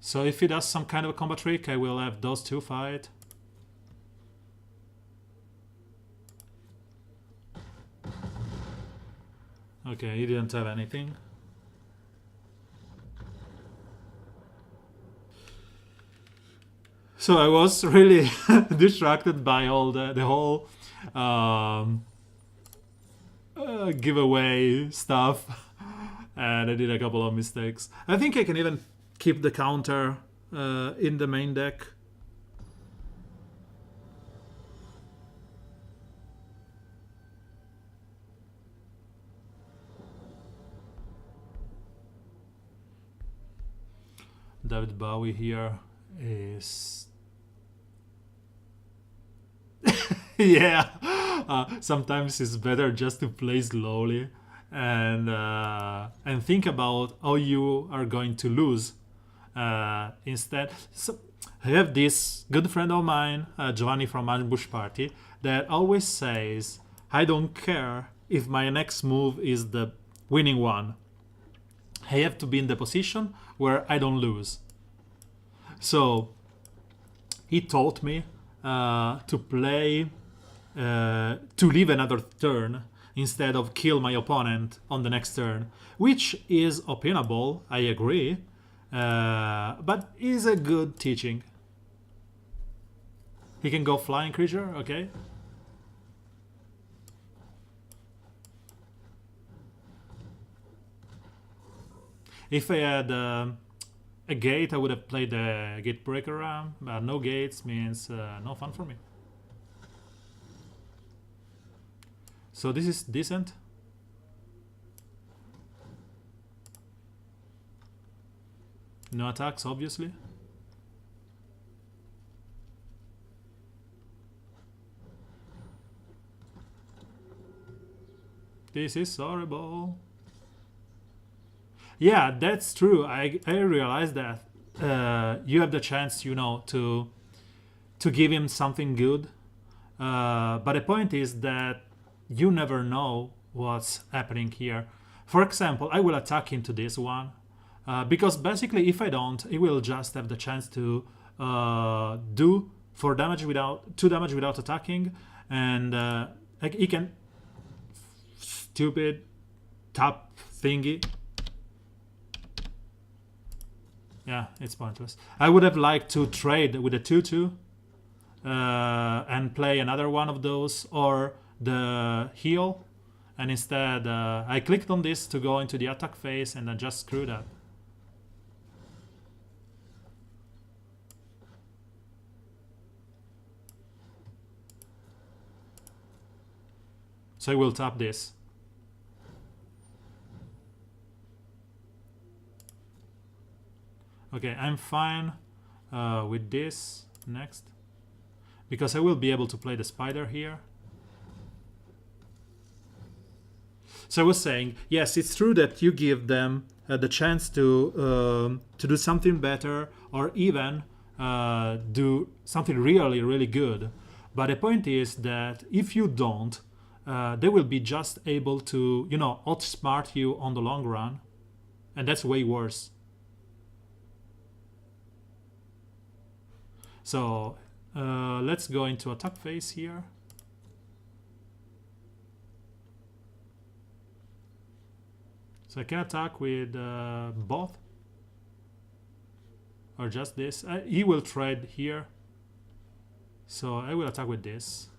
So if he does some kind of a combat trick, I will have those two fight. Okay, he didn't have anything. So I was really distracted by all the whole giveaway stuff, and I did a couple of mistakes. I think I can even keep the counter in the main deck. David Bowie here is yeah. Sometimes it's better just to play slowly and think about how you are going to lose instead. So I have this good friend of mine, Giovanni from Ambush Party, that always says, I don't care if my next move is the winning one. I have to be in the position where I don't lose. So he taught me to play, to leave another turn instead of kill my opponent on the next turn, which is opinable, I agree, but is a good teaching. He can go flying creature, okay. If I had a gate, I would have played the gate breaker ram, but no gates means no fun for me. So this is decent. No attacks, obviously. This is horrible. Yeah, that's true. I realize that you have the chance, you know, to give him something good. But the point is that you never know what's happening here. For example, I will attack into this one because basically, if I don't, he will just have the chance to do 2 damage without attacking, and like he can stupid tap thingy. Yeah, it's pointless. I would have liked to trade with a 2/2 and play another one of those, or the heal, and instead I clicked on this to go into the attack phase and I just screwed up. So I will tap this. Okay, I'm fine with this next, because I will be able to play the spider here. So I was saying, yes, it's true that you give them the chance to do something better, or even do something really, really good. But the point is that if you don't, they will be just able to, you know, outsmart you on the long run, and that's way worse. So let's go into attack phase here. So I can attack with both, or just this. He will trade here, so I will attack with this.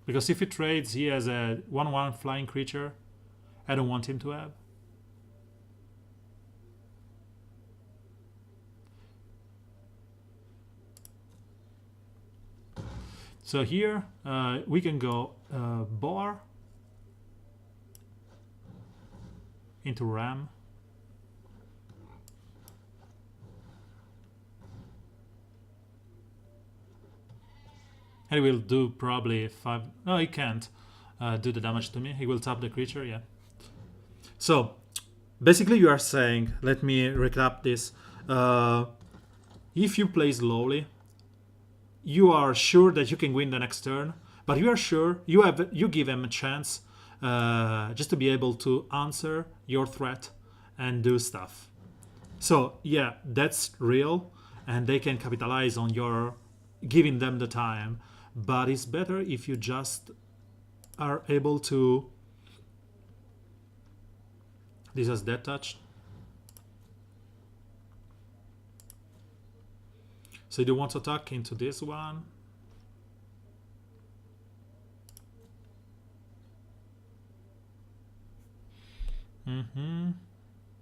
Because if he trades, he has a 1/1 flying creature I don't want him to have. So here we can go bar into ram. And he will do probably 5. No, he can't do the damage to me. He will tap the creature, yeah. So basically you are saying, let me recap this. If you play slowly, you are sure that you can win the next turn, but you are sure you give him a chance just to be able to answer your threat and do stuff. So yeah, that's real, and they can capitalize on your giving them the time. But it's better if you just are able to. This has death touch. So you want to attack into this one.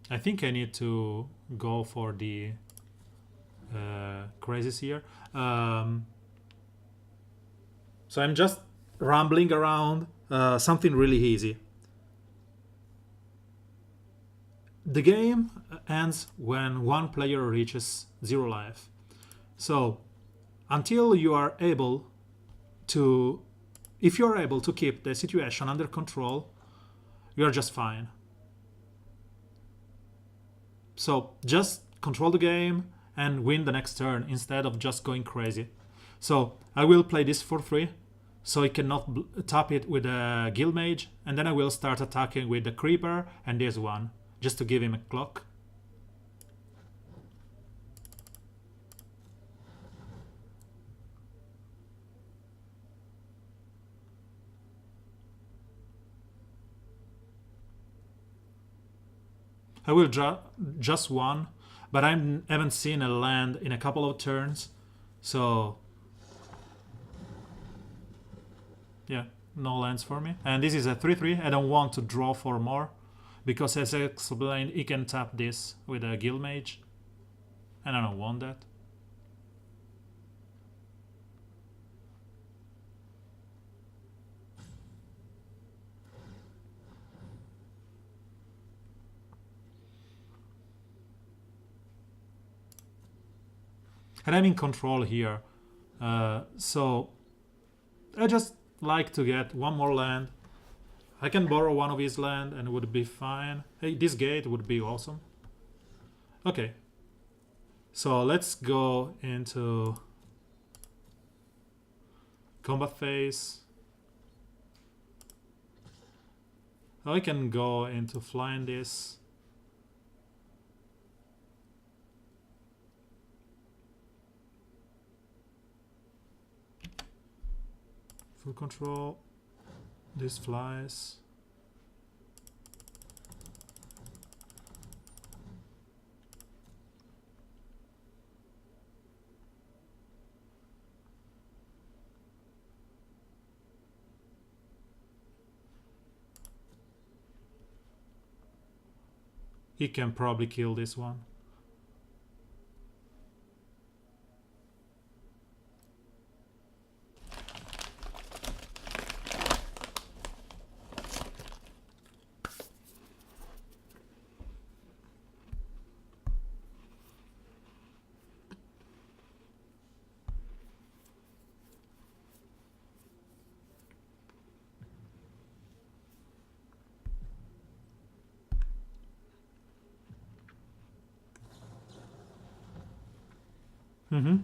I think I need to go for the crazies here. So I'm just rambling around something really easy. The game ends when one player reaches 0 life. So until you are able to, if you are able to keep the situation under control, you are just fine. So just control the game and win the next turn instead of just going crazy. So I will play this for 3, so I cannot tap it with a Guild Mage, and then I will start attacking with the Creeper and this one, just to give him a clock. I will draw just one, but I haven't seen a land in a couple of turns, so yeah, no lands for me. And this is a 3/3. I don't want to draw 4 more, because as I explained, he can tap this with a Guild Mage, and I don't want that. And I'm in control here, so I just like to get one more land. I can borrow one of his land and it would be fine. Hey, this gate would be awesome. Okay, so let's go into combat phase. I can go into flying this. Full control. This flies. He can probably kill this one. Mm-hmm.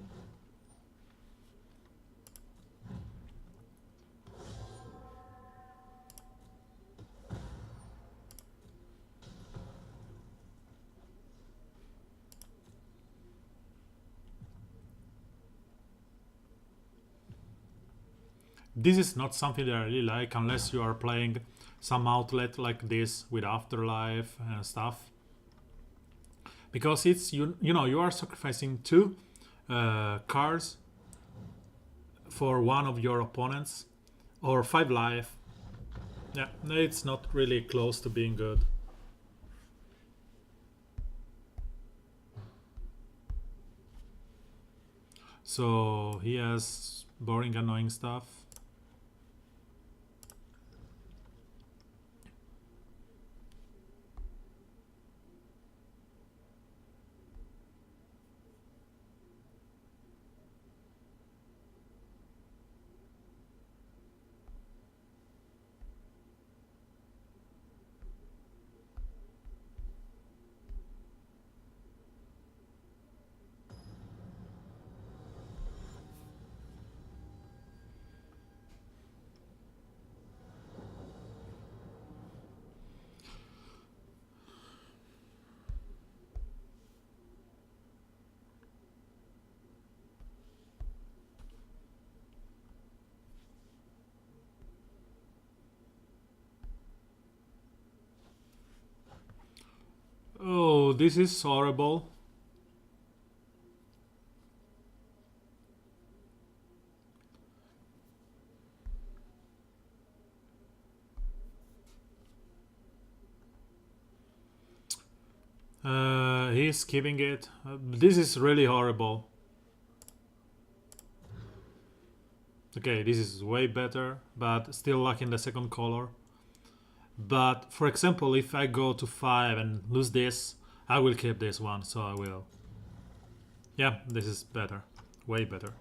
This is not something that I really like unless you are playing some outlet like this with Afterlife and stuff. Because it's, you know, you are sacrificing 2 cards for one of your opponents, or 5 life. Yeah, it's not really close to being good. So he has boring, annoying stuff. Oh, this is horrible. He's keeping it. This is really horrible. Okay, this is way better, but still lacking the second color. But for example, if I go to 5 and lose this, I will keep this one, so I will. Yeah, this is better. Way better.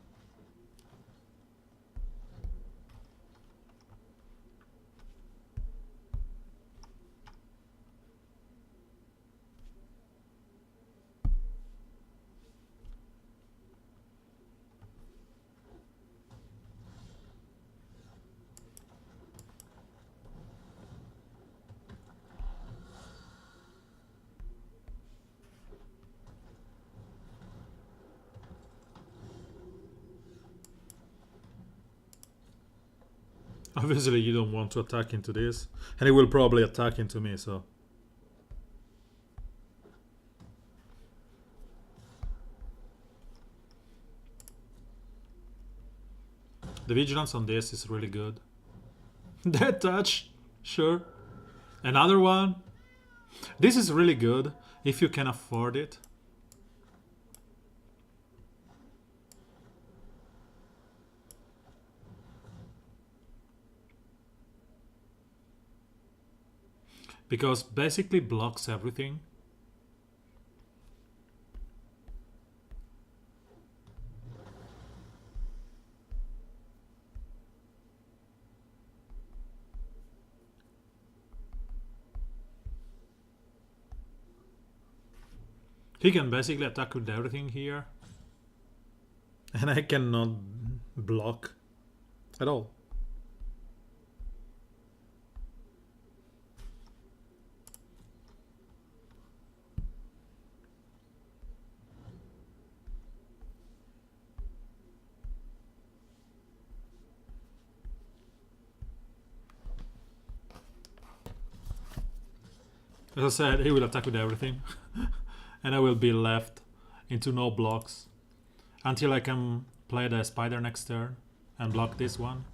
Obviously, you don't want to attack into this, and he will probably attack into me, so. The vigilance on this is really good. Dead touch, sure. Another one. This is really good if you can afford it. Because basically blocks everything. He can basically attack with everything here. And I cannot block at all. As I said, he will attack with everything. And I will be left into no blocks until I can play the spider next turn and block this one.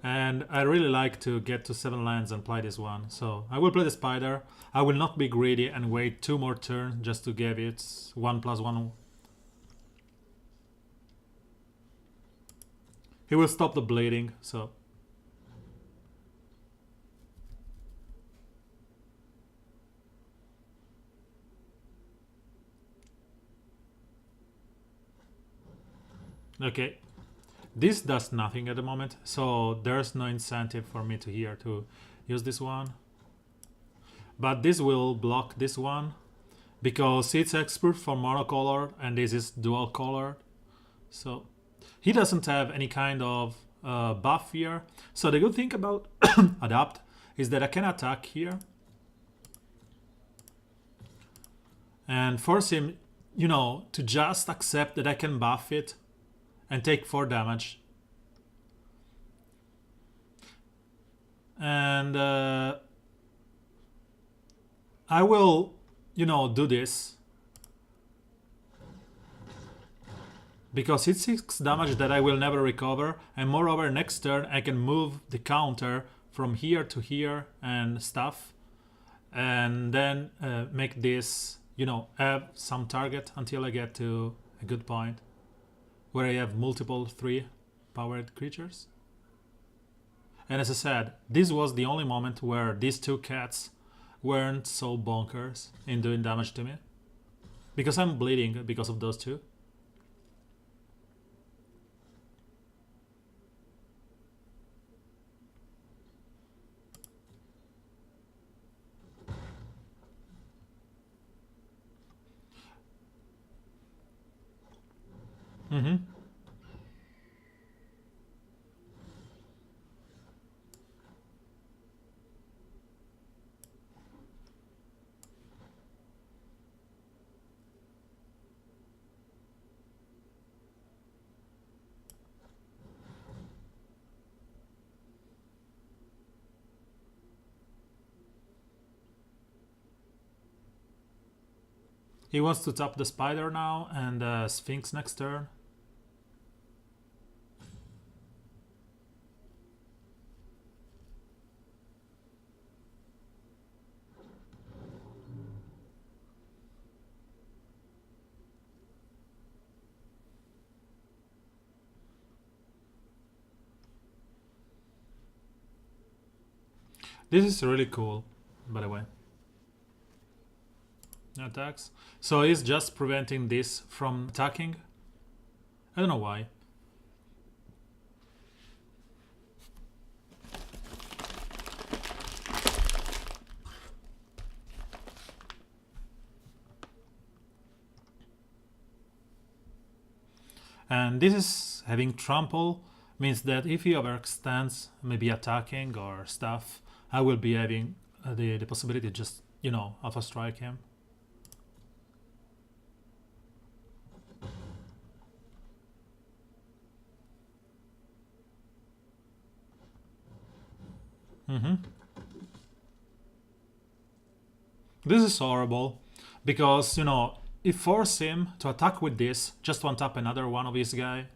And I really like to get to 7 lands and play this one. So I will play the spider. I will not be greedy and wait 2 more turns just to give it 1+1. He will stop the bleeding, so. Okay. This does nothing at the moment, so there's no incentive for me to here to use this one. But this will block this one because it's expert for monocolor and this is dual color. So he doesn't have any kind of buff here. So the good thing about adapt is that I can attack here and force him, you know, to just accept that I can buff it and take 4 damage. And I will, you know, do this because it's 6 damage that I will never recover, and moreover next turn I can move the counter from here to here and stuff, and then make this, you know, have some target until I get to a good point where I have multiple 3 powered creatures. And as I said, this was the only moment where these 2 cats weren't so bonkers in doing damage to me, because I'm bleeding because of those 2. He wants to tap the spider now and Sphinx next turn. This is really cool, by the way. Attacks. So he's just preventing this from attacking. I don't know why. And this is having trample means that if he overextends, maybe attacking or stuff, I will be having the possibility to just, you know, alpha strike him. This is horrible, because, you know, it forced him to attack with this, just to untap another one of his guy.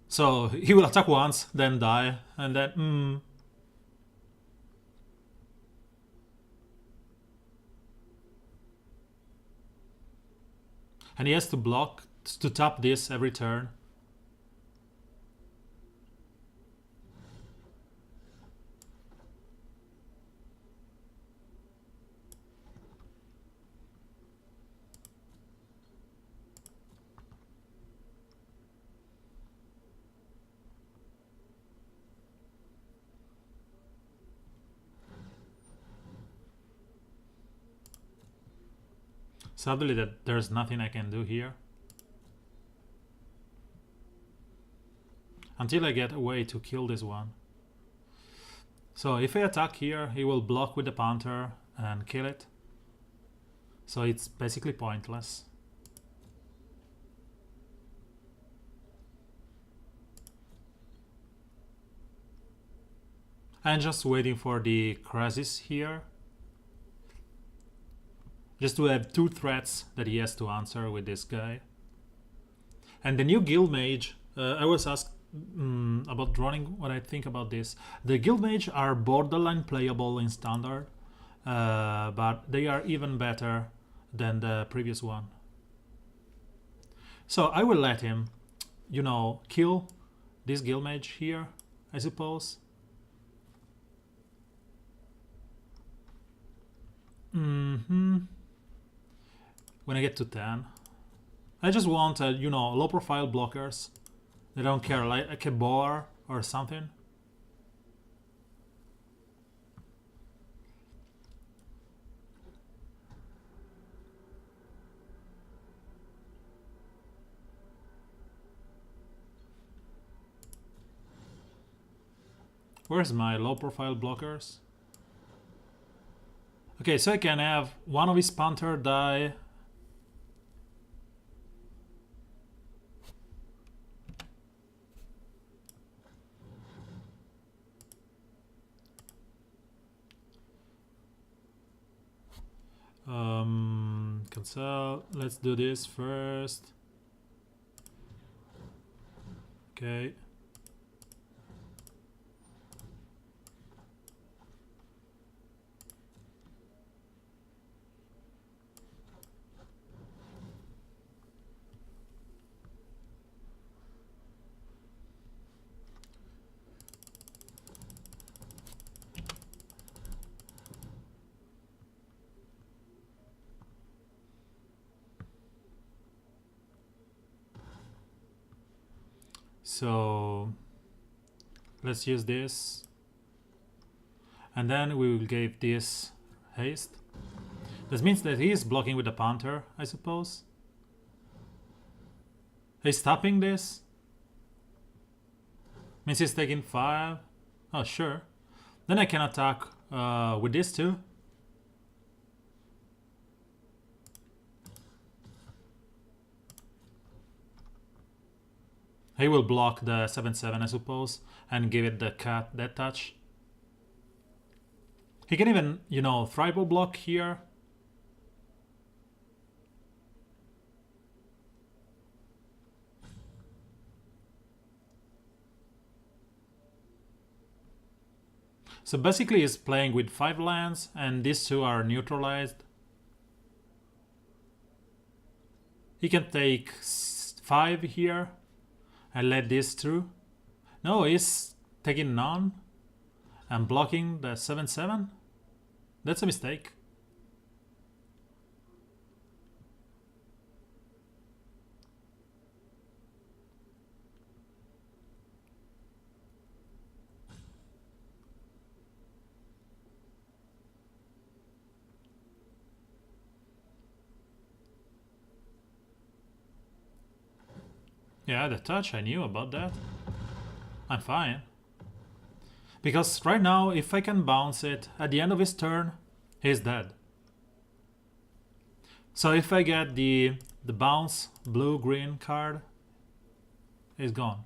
So he will attack once, then die, and then, And he has to block, to tap this every turn. Sadly, that there's nothing I can do here. Until I get a way to kill this one. So if I attack here, he will block with the Panther and kill it. So it's basically pointless. I'm just waiting for the crisis here. Just to have two threats that he has to answer with this guy. And the new Guild Mage, I was asked about drawing what I think about this. The Guild Mage are borderline playable in Standard, but they are even better than the previous one. So I will let him, you know, kill this Guild Mage here, I suppose. When I get to 10. I just want, you know, low profile blockers. They don't care, like a boar or something. Where's my low profile blockers? Okay, so I can have one of his Panther die. Cancel. Let's do this first. Okay. So let's use this, and then we will give this haste. This means that he is blocking with the Panther, I suppose. He's tapping this. Means he's taking 5. Oh, sure. Then I can attack with this too. He will block the 7/7, I suppose, and give it the cat death touch. He can even, you know, triple block here. So basically he's playing with 5 lands, and these 2 are neutralized. He can take 5 here and let this through. No, he's taking none and blocking the 7/7. That's a mistake. Yeah, the touch, I knew about that. I'm fine. Because right now, if I can bounce it at the end of his turn, he's dead. So if I get the bounce blue-green card, he's gone.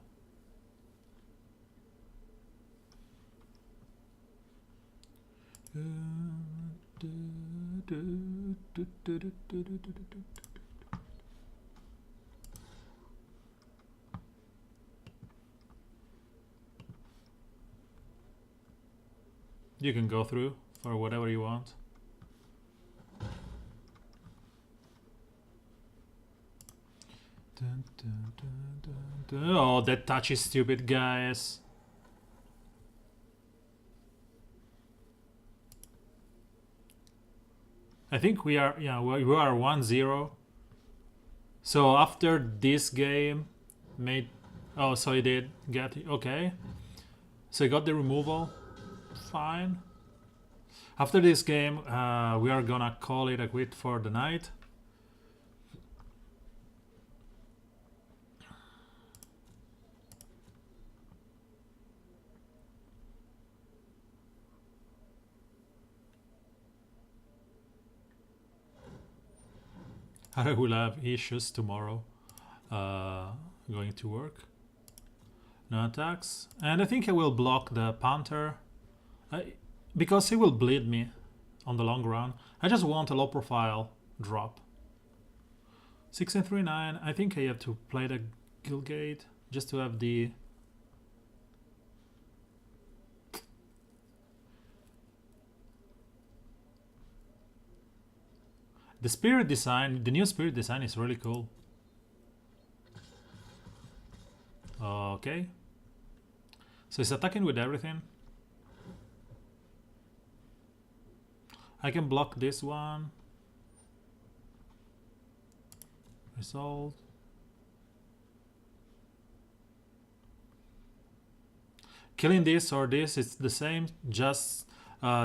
You can go through for whatever you want. Oh, that touch is stupid, guys. I think we are, yeah, we are 1-0. So after this game, made, oh, so he did get, okay. So he got the removal, fine. After this game, we are gonna call it a quit for the night. I will have issues tomorrow going to work. No attacks. And I think I will block the Panther because he will bleed me on the long run. I just want a low profile drop. 6 and 3-9. I think I have to play the Guildgate just to have the... The spirit design, the new spirit design is really cool. Okay. So he's attacking with everything. I can block this one. Resolve. Killing this or this, it's the same, just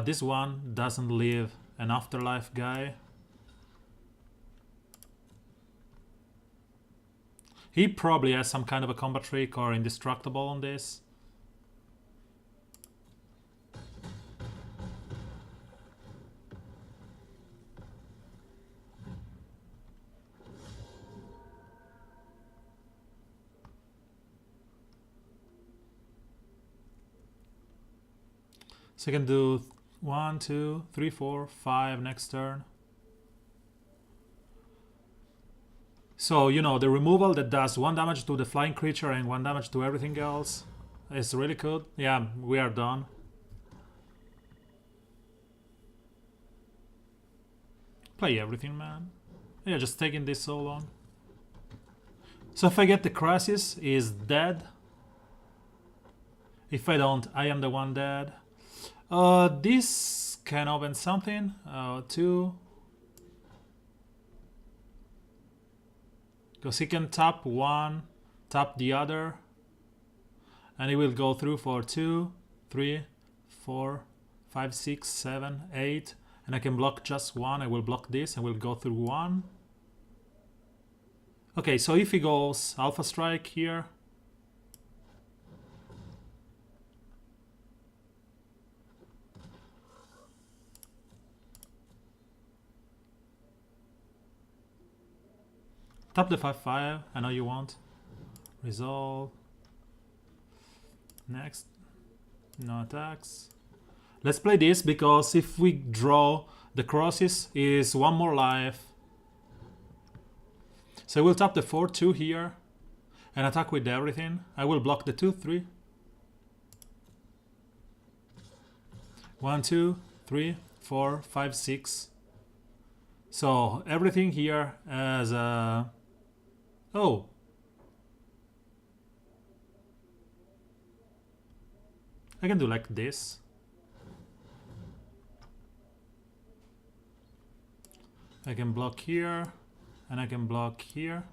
this one doesn't leave an afterlife guy. He probably has some kind of a combat trick or indestructible on this. So I can do 1, 2, 3, 4, 5 next turn. So, you know, the removal that does 1 damage to the flying creature and 1 damage to everything else is really good. Yeah, we are done. Play everything, man. Yeah, just taking this so long. So if I get the crisis, he's dead. If I don't, I am the one dead. This can open something. 2. Because he can tap one, tap the other, and he will go through for 2, 3, 4, 5, 6, 7, 8, and I can block just one. I will block this and will go through 1. Okay, so if he goes Alpha Strike here, tap the 5/5. I know you want. Resolve. Next. No attacks. Let's play this because if we draw the crosses is 1 more life. So I will tap the 4/2 here and attack with everything. I will block the 2/3. 1, 2, 3, 4, 5, 6. So everything here has a... Oh. I can do like this. I can block here, and I can block here.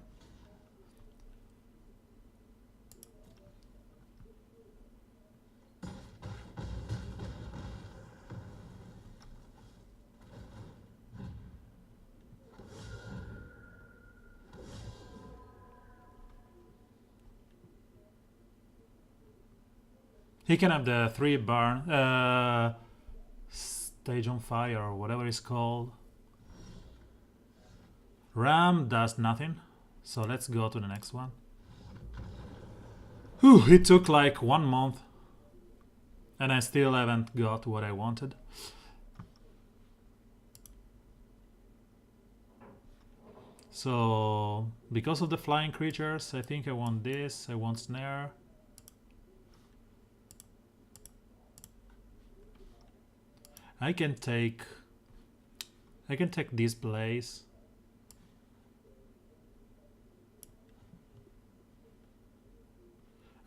He can have the 3 burn, stage on fire or whatever it's called. Ram does nothing, so let's go to the next one. Whew, it took like 1 month and I still haven't got what I wanted. So because of the flying creatures, I think I want this. I want snare. I can take this blaze.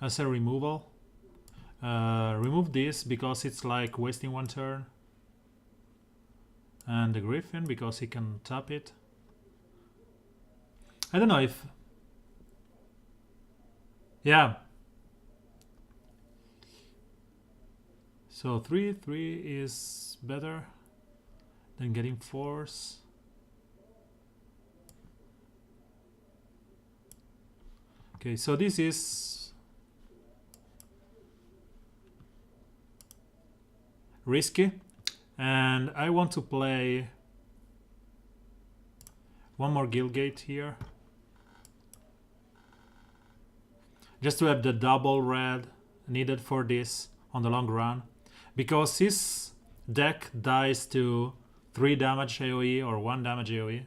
As a removal. Remove this because it's like wasting one turn. And the Griffin because he can tap it. I don't know if... Yeah. So 3/3 is better than getting force. Okay, so this is risky, and I want to play one more Guildgate here, just to have the double red needed for this on the long run, because his deck dies to 3 damage AoE or 1 damage AoE.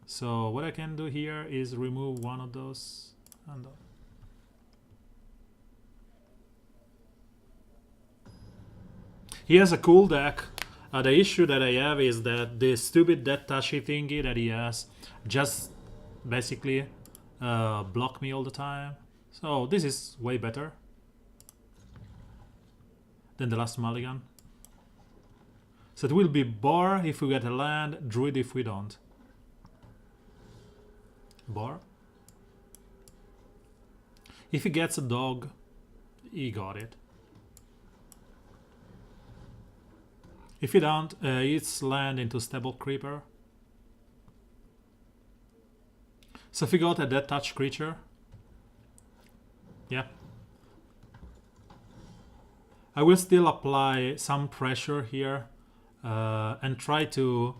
So what I can do here is remove one of those. And he has a cool deck. The issue that I have is that the stupid Death Tashi thingy that he has just basically block me all the time. So this is way better than the last mulligan. So it will be Bar if we get a land, Druid if we don't. Bar. If he gets a dog, he got it. If you don't, it's land into Stable Creeper. So if you got a Death Touch creature, yeah. I will still apply some pressure here and try to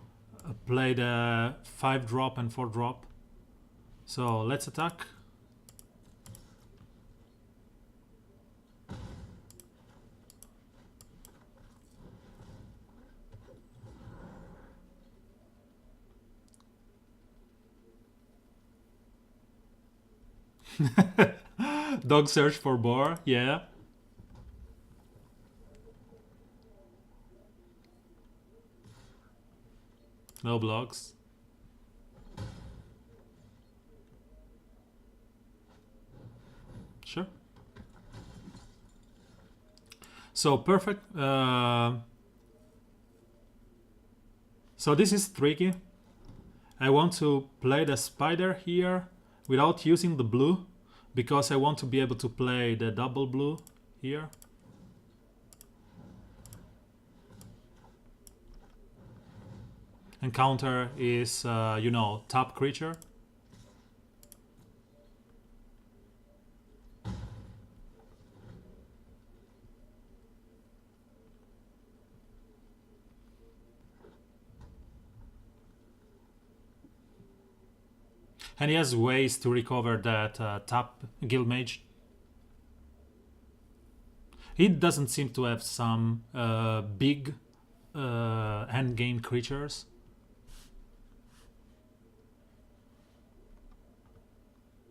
play the 5-drop and 4-drop. So let's attack. Dog search for boar, yeah. No blocks. Sure. So perfect. So this is tricky. I want to play the spider here without using the blue, because I want to be able to play the double blue here. And counter is, you know, tap creature. And he has ways to recover that tap Guildmage. He doesn't seem to have some big endgame creatures.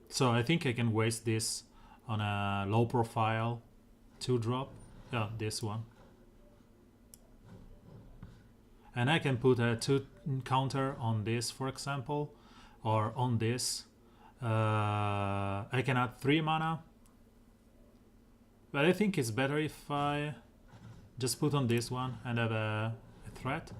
So I think I can waste this on a low profile 2-drop. Yeah, this one. And I can put a 2 counter on this, for example, or on this. I can add 3 mana. But I think it's better if I just put on this one and have a threat.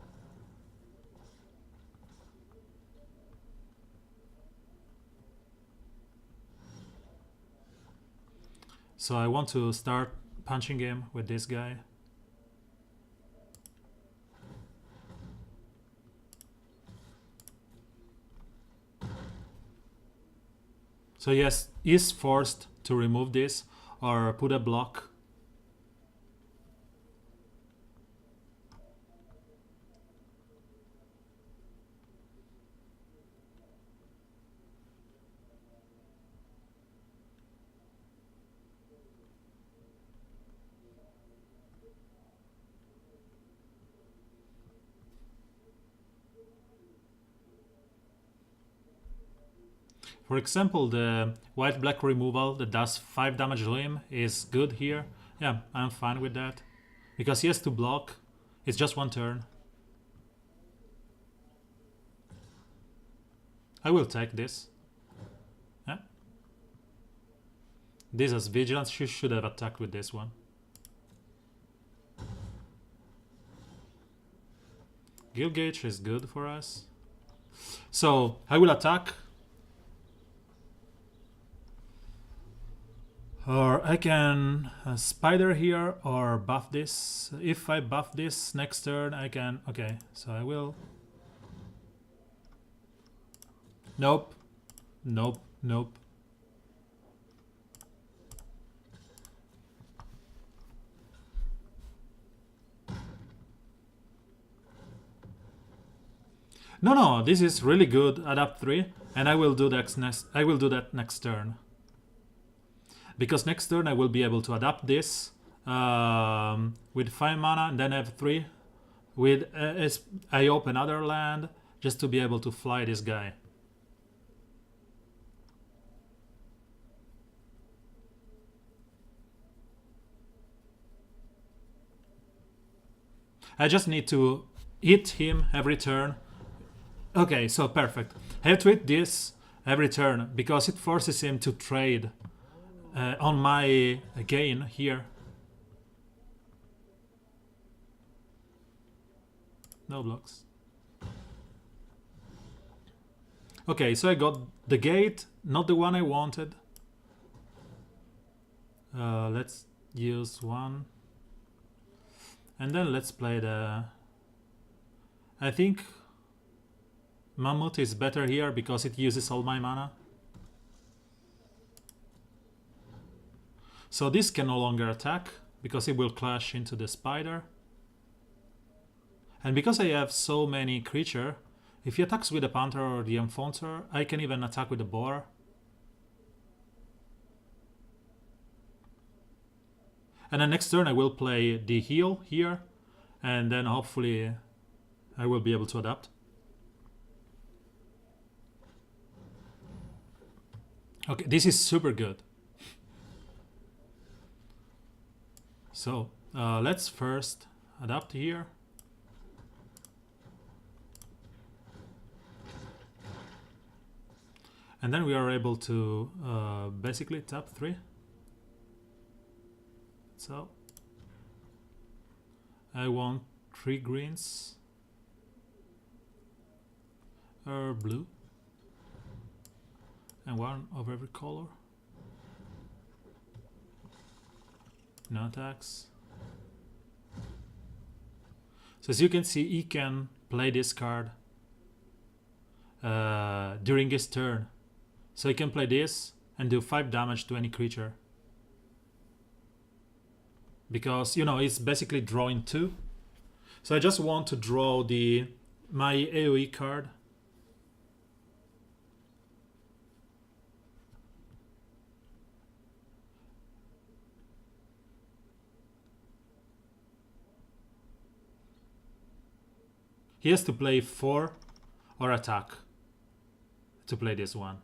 So I want to start punching him with this guy. So yes, he's forced to remove this or put a block. For example, the white-black removal that does 5 damage to him is good here. Yeah, I'm fine with that. Because he has to block. It's just one turn. I will take this. Yeah. This has vigilance. She should have attacked with this one. Guild Gauge is good for us. So I will attack. Or I can spider here or buff this. If I buff this next turn, I can... Okay, so I will... Nope. Nope. Nope. No, this is really good. Adapt 3, and I will do that next. I will do that next turn. Because next turn I will be able to adapt this with 5 mana, and then have 3. With I open another land just to be able to fly this guy. I just need to hit him every turn. Okay, so perfect. I have to hit this every turn because it forces him to trade on my gain here. No blocks. Okay, so I got the gate, not the one I wanted. Let's use one. And then let's play the... I think Mammoth is better here because it uses all my mana. So this can no longer attack because it will clash into the spider. And because I have so many creatures, if he attacks with the Panther or the Enforcer, I can even attack with the Boar. And then next turn I will play the heal here, and then hopefully I will be able to adapt. Okay, this is super good. So let's first adapt here. And then we are able to basically tap 3. So I want 3 greens or blue and 1 of every color. No attacks. So as you can see, he can play this card during his turn. So he can play this and do 5 damage to any creature. Because, you know, it's basically drawing 2. So I just want to draw my AoE card. He has to play 4 or attack to play this one.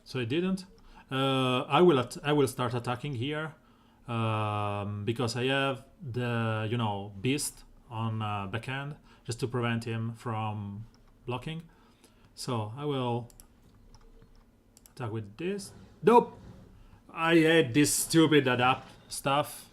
So I didn't. I will start attacking here because I have the beast on backhand just to prevent him from blocking. So I will attack with this. Nope! I hate this stupid adapt stuff.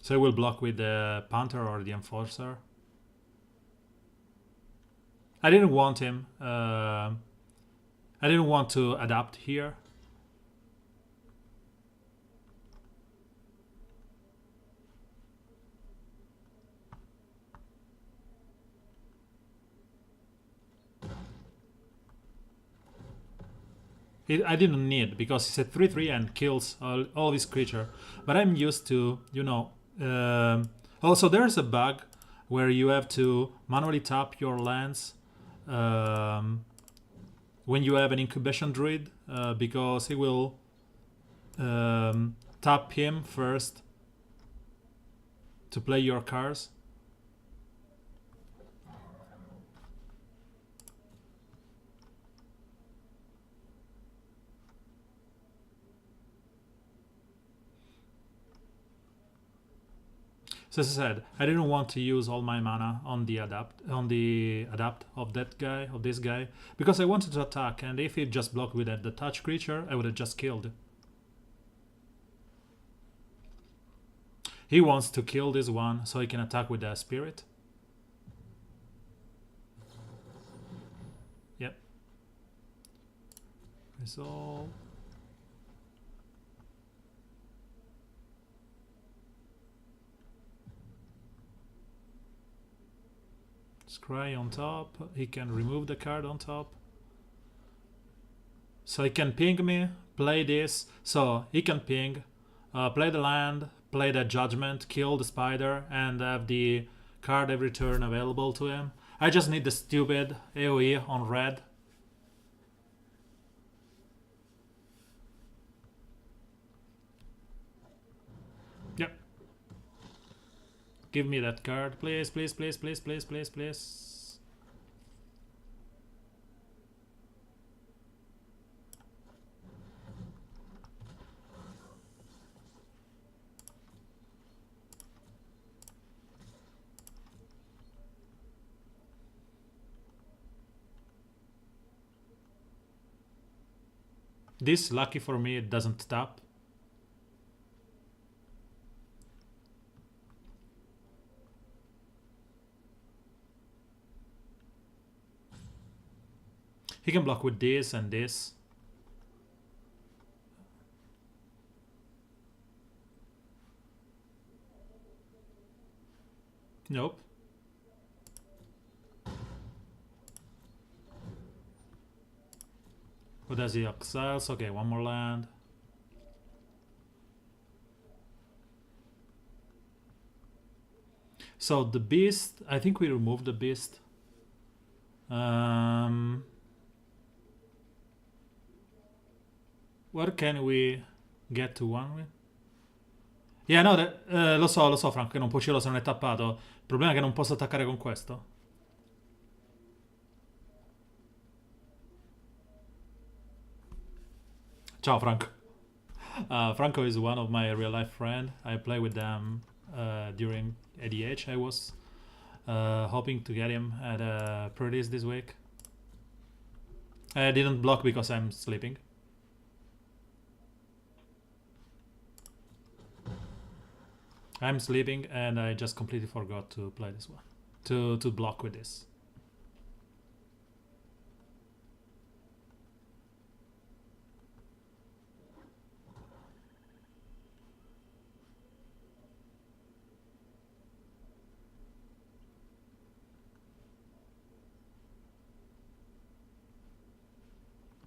So I will block with the Panther or the Enforcer. I didn't want him. I didn't want to adapt here. I didn't need, because it's a 3/3 and kills all his creature. But I'm used to, you know. Also, there's a bug where you have to manually tap your lands when you have an incubation druid, because he will tap him first to play your cards. So as I said, I didn't want to use all my mana on the adapt of this guy, because I wanted to attack, and if he just blocked with a detached creature, I would have just killed. He wants to kill this one so he can attack with the spirit. Yep. Resolve. Scry on top. He can remove the card on top. So he can ping me, play this. So he can ping, play the land, play the judgment, kill the spider, and have the card every turn available to him. I just need the stupid AoE on red. Yep. Give me that card, please, please, please, please, please, please, please. This, lucky for me, it doesn't tap. He can block with this and this. Nope. What does he exiles? Okay, one more land. So the beast, I think we removed the beast. Where can we get to one with? Yeah, no, lo so Franco, che non può uscirlo se non è tappato. Il problema è che non posso attaccare con questo. Ciao Franco. Franco is one of my real life friend. I play with them during ADH. I was hoping to get him at a pre-release this week. I didn't block because I'm sleeping. I'm sleeping and I just completely forgot to play this one. To block with this.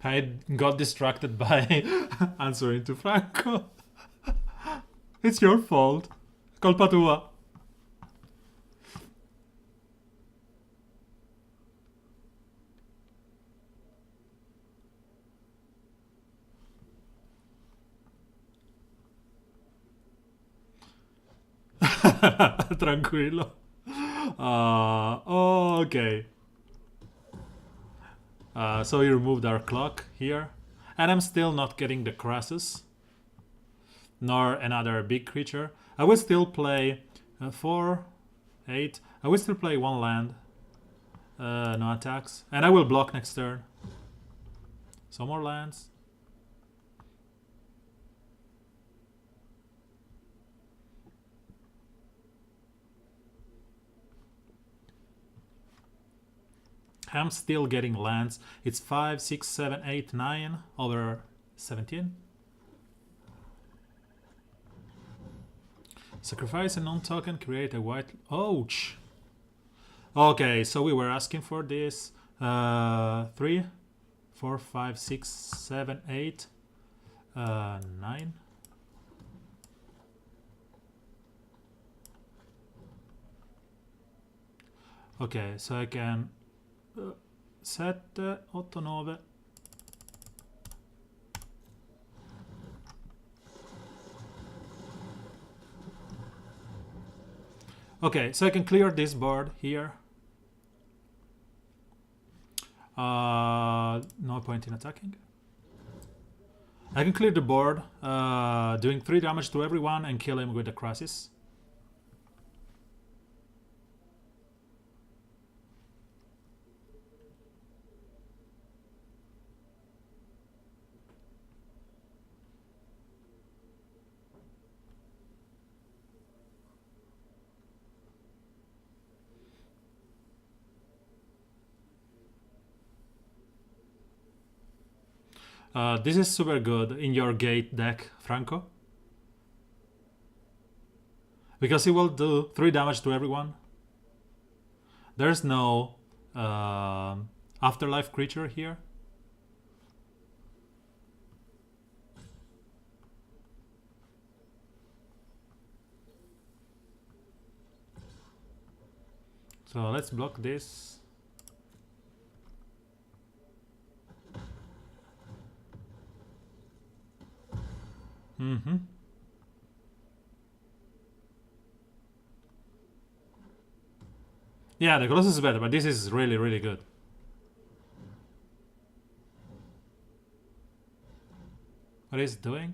I got distracted by answering to Franco. It's your fault. Colpa tua. Tranquillo. Okay. So we removed our clock here. And I'm still not getting the Crassus. Nor another big creature. I will still play 4, 8. I will still play one land. No attacks. And I will block next turn. Some more lands. I'm still getting lands. It's 5, 6, 7, 8, 9 over 17. Sacrifice a non-token, create a white... Ouch! Okay, so we were asking for this. 3, 4, 5, 6, 7, 8, 9. Okay, so I can 7, 8, 9. Okay, so I can clear this board here. No point in attacking. I can clear the board, doing 3 damage to everyone and kill him with the crisis. This is super good in your gate deck, Franco. Because it will do 3 damage to everyone. There's no afterlife creature here. So let's block this. Yeah, the Colossus is better, but this is really, really good. What is it doing?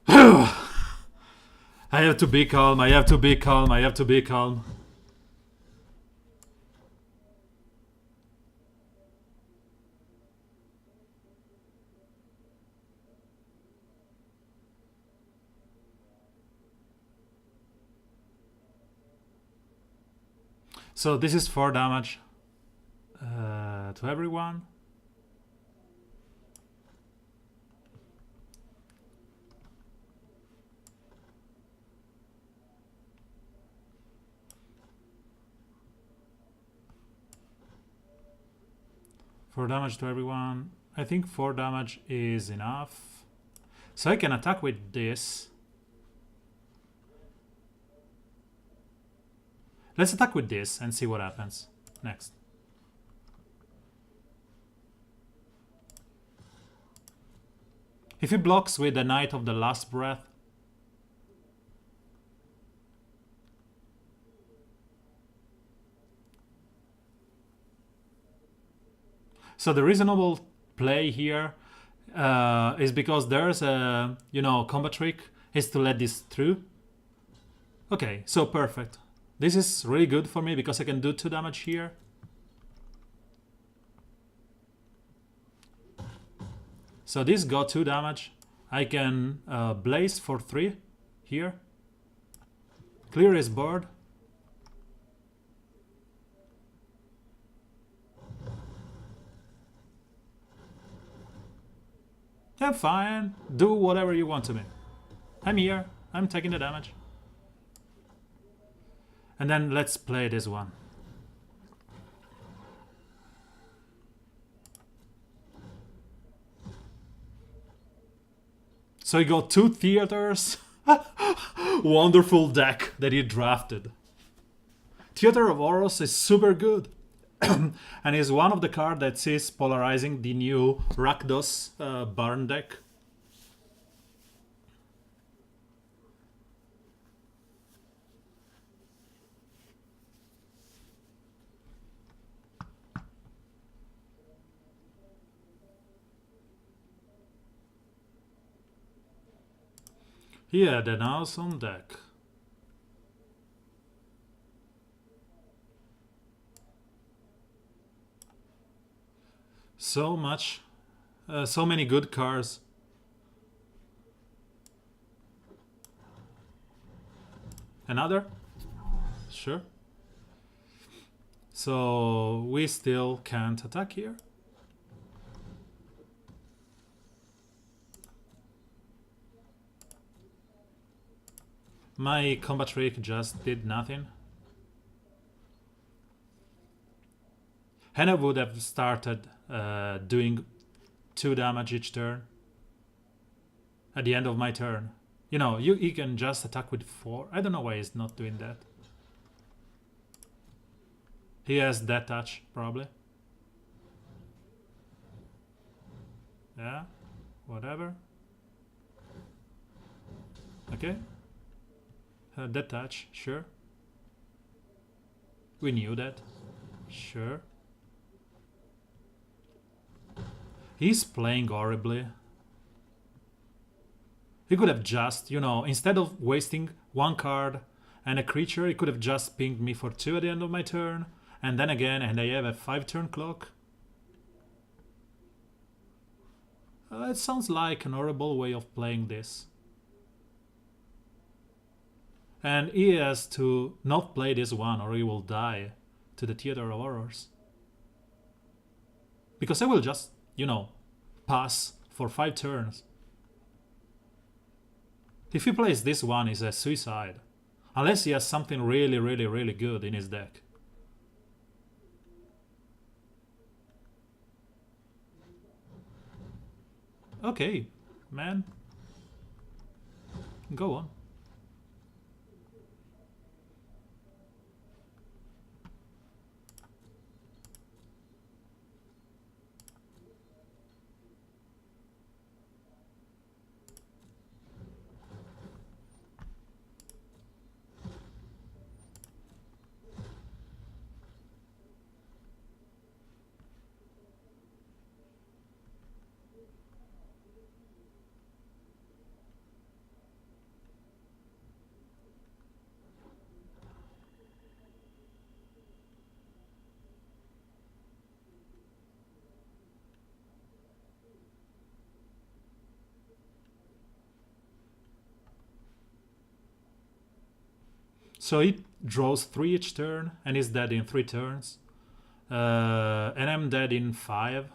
I have to be calm, I have to be calm, I have to be calm. So this is 4 damage to everyone. Four damage to everyone. I think 4 damage is enough. So I can attack with this. Let's attack with this and see what happens next. If he blocks with the Knight of the Last Breath, so the reasonable play here is because there's a, combat trick, is to let this through. Okay, so perfect. This is really good for me because I can do 2 damage here. So this got 2 damage. I can blaze for 3 here. Clear his board. Yeah, fine. Do whatever you want to me. I'm here. I'm taking the damage. And then let's play this one. So he got 2 theaters. Wonderful deck that he drafted. Theater of Horus is super good. And is one of the cards that is polarizing the new Rakdos Barn deck. He had an awesome deck. So much, so many good cards. Another? Sure. So we still can't attack here. My combat trick just did nothing. Hannah would have started doing 2 damage each turn at the end of my turn. You know, you can just attack with 4. I don't know why he's not doing that. He has that touch, probably. Yeah, whatever. Okay. That touch, sure. We knew that. Sure. He's playing horribly. He could have just, you know, instead of wasting 1 card and a creature, he could have just pinged me for 2 at the end of my turn. And then again, and I have a 5-turn clock. It sounds like an horrible way of playing this. And he has to not play this one or he will die to the Theater of Horrors. Because I will just, you know, pass for 5 turns. If he plays this one, it's a suicide. Unless he has something really, really, really good in his deck. Okay, man. Go on. So he draws 3 each turn and is dead in 3 turns. And I'm dead in 5.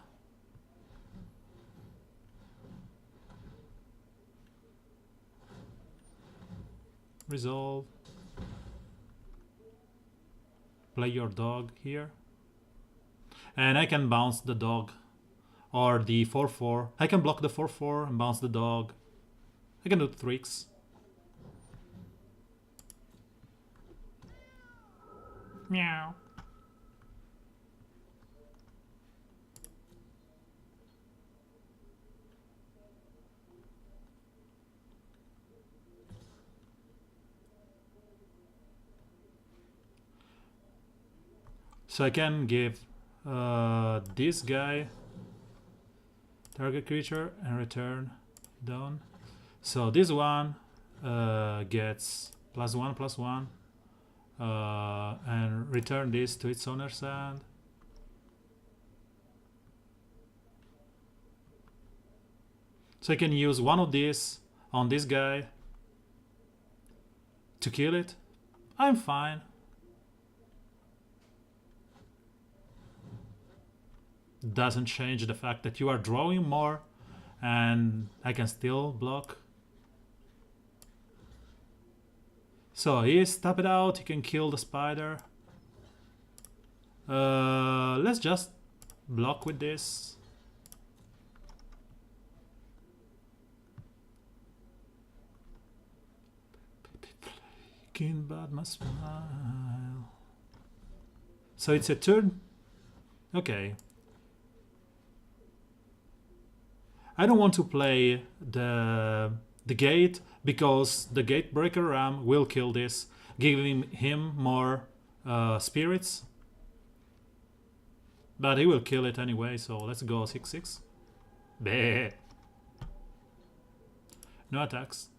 Resolve. Play your dog here. And I can bounce the dog. Or the 4-4. I can block the 4-4 and bounce the dog. I can do tricks. Meow. So I can give this guy target creature and return down. So this one gets +1/+1 and return this to its owner's hand. So I can use one of these on this guy to kill it. I'm fine. Doesn't change the fact that you are drawing more and I can still block. So he's tap it out, he can kill the spider. Let's just block with this. King but my smile. So it's a turn. Okay. I don't want to play the gate because the Gatebreaker Ram will kill this, giving him more spirits. But he will kill it anyway, so let's go 6/6. Bleh. No attacks.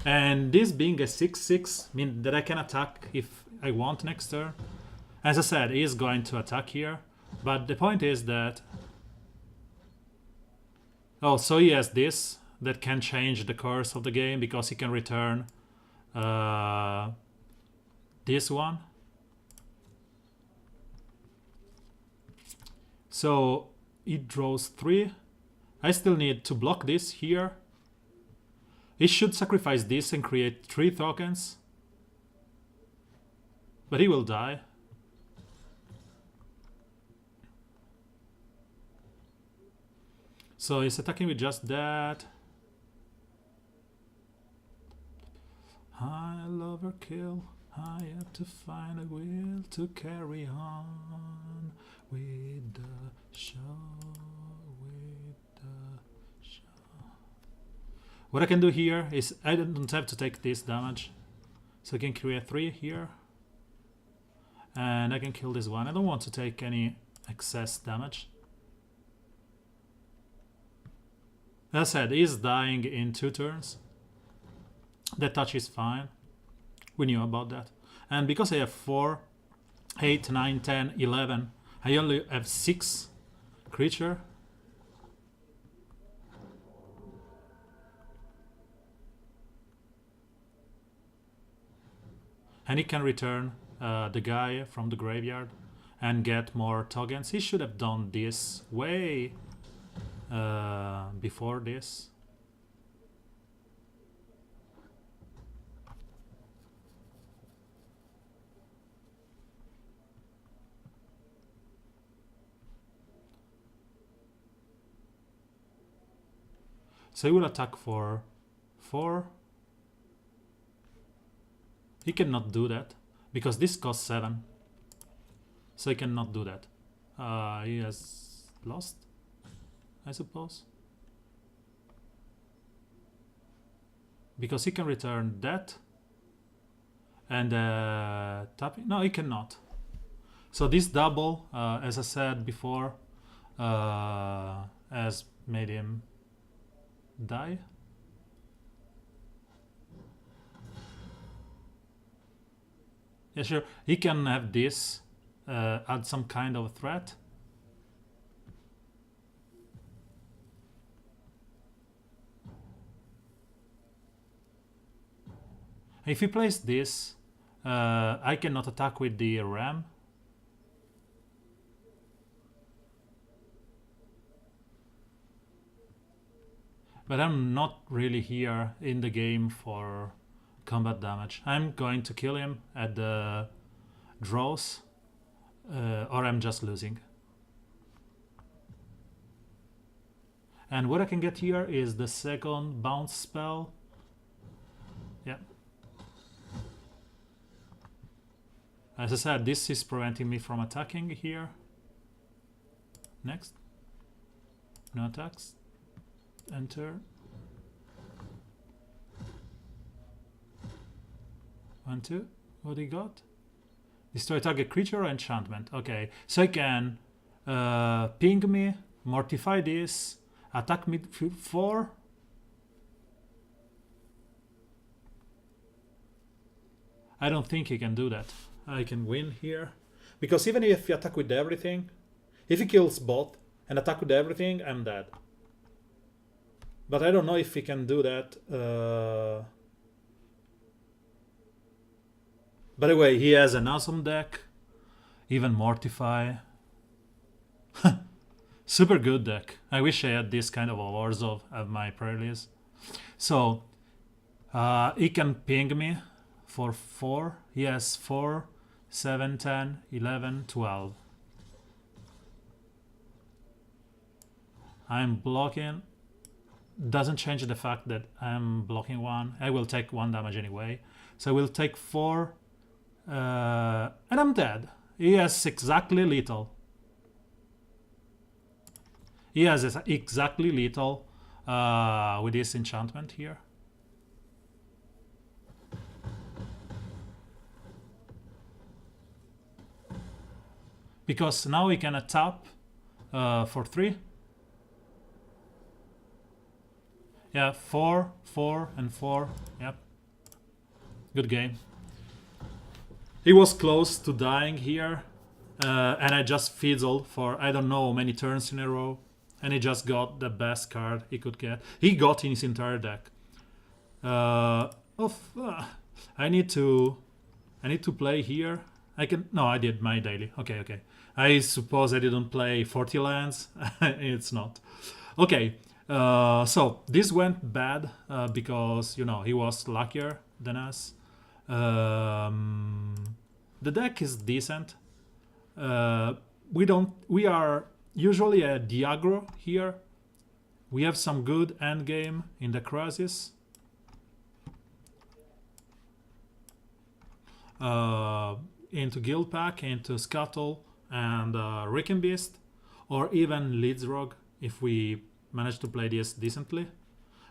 And this being a 6/6 means that I can attack if I want next turn. As I said, he is going to attack here, but the point is that... Oh, so he has this that can change the course of the game because he can return this one. So it draws 3. I still need to block this here. It should sacrifice this and create 3 tokens. But he will die. So he's attacking with just that. I love her kill. I have to find a will to carry on with the show. What I can do here is I don't have to take this damage. So I can create 3 here. And I can kill this one. I don't want to take any excess damage. As I said, he's dying in 2 turns. That touch is fine. We knew about that. And because I have 4, 8, 9, 10, 11, I only have 6 creature. And he can return the guy from the graveyard and get more tokens. He should have done this way before this. So he will attack for 4. He cannot do that because this costs 7. So he cannot do that. He has lost, I suppose. Because he can return that and tapping. No, he cannot. So this double, as I said before, has made him die. Yeah, sure. He can have this, add some kind of threat. If he plays this, I cannot attack with the ram. But I'm not really here in the game for combat damage. I'm going to kill him at the draws, or I'm just losing. And what I can get here is the second bounce spell. Yeah. As I said, this is preventing me from attacking here. Next. No attacks. Enter. 1, 2. What he got? Destroy target creature or enchantment. Okay, so I can ping me, mortify this, attack me 4. I don't think he can do that. I can win here. Because even if he attack with everything, if he kills both and attack with everything, I'm dead. But I don't know if he can do that. By the way, he has an awesome deck. Even Mortify. Super good deck. I wish I had this kind of awards of my pre-release. So, he can ping me for 4. He has 4, 7, 10, 11, 12. I'm blocking. Doesn't change the fact that I'm blocking 1. I will take 1 damage anyway. So I will take 4. And I'm dead. He has exactly lethal. He has exactly lethal with this enchantment here. Because now we can tap for 3. Yeah, 4, 4, and 4. Yep. Good game. He was close to dying here. And I just fizzled for I don't know many turns in a row. And he just got the best card he could get. He got in his entire deck. I need to play here. No, I did my daily. Okay. I suppose I didn't play 40 lands. It's not. Okay. So this went bad because he was luckier than us. The deck is decent. We are usually a Diagro here. We have some good endgame in the Crisis. Into Guild Pack, into Scuttle and Rick Beast, or even Leeds Rogue if we manage to play this decently.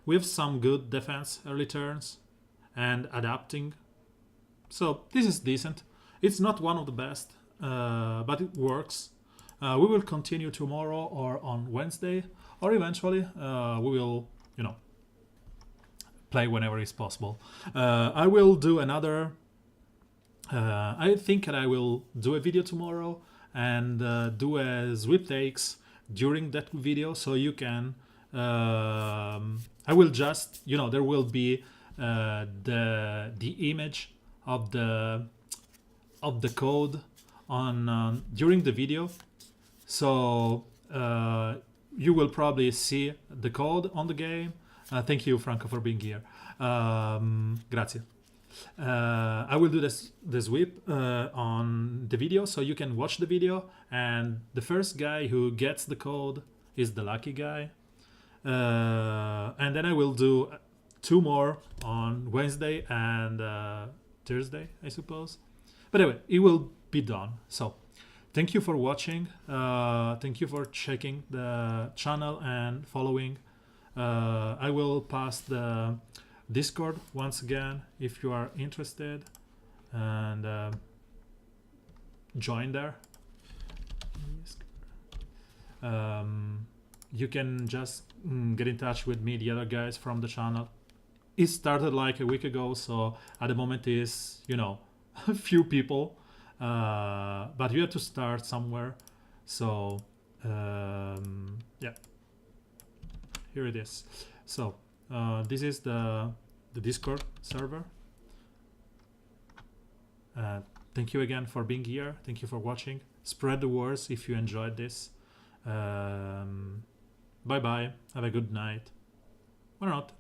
We have some good defense early turns and adapting. So this is decent. It's not one of the best, but it works. We will continue tomorrow or on Wednesday, or eventually we will, play whenever is possible. I will do another. I think that I will do a video tomorrow and do a sweepstakes during that video, so you can. I will just, there will be the image of the code on during the video, so you will probably see the code on the game. Thank you, Franco, for being here. Grazie. I will do the sweep on the video, so you can watch the video, and the first guy who gets the code is the lucky guy. And then I will do 2 more on Wednesday and Thursday, I suppose. But anyway, it will be done. So thank you for watching. Thank you for checking the channel and following. I will pass the Discord once again if you are interested, and join there. You can just get in touch with me, the other guys from the channel. It started like a week ago, so at the moment is, a few people, but you have to start somewhere. So yeah, here it is. So this is the Discord server. Thank you again for being here. Thank you for watching. Spread the words if you enjoyed this. Bye bye. Have a good night. Or not.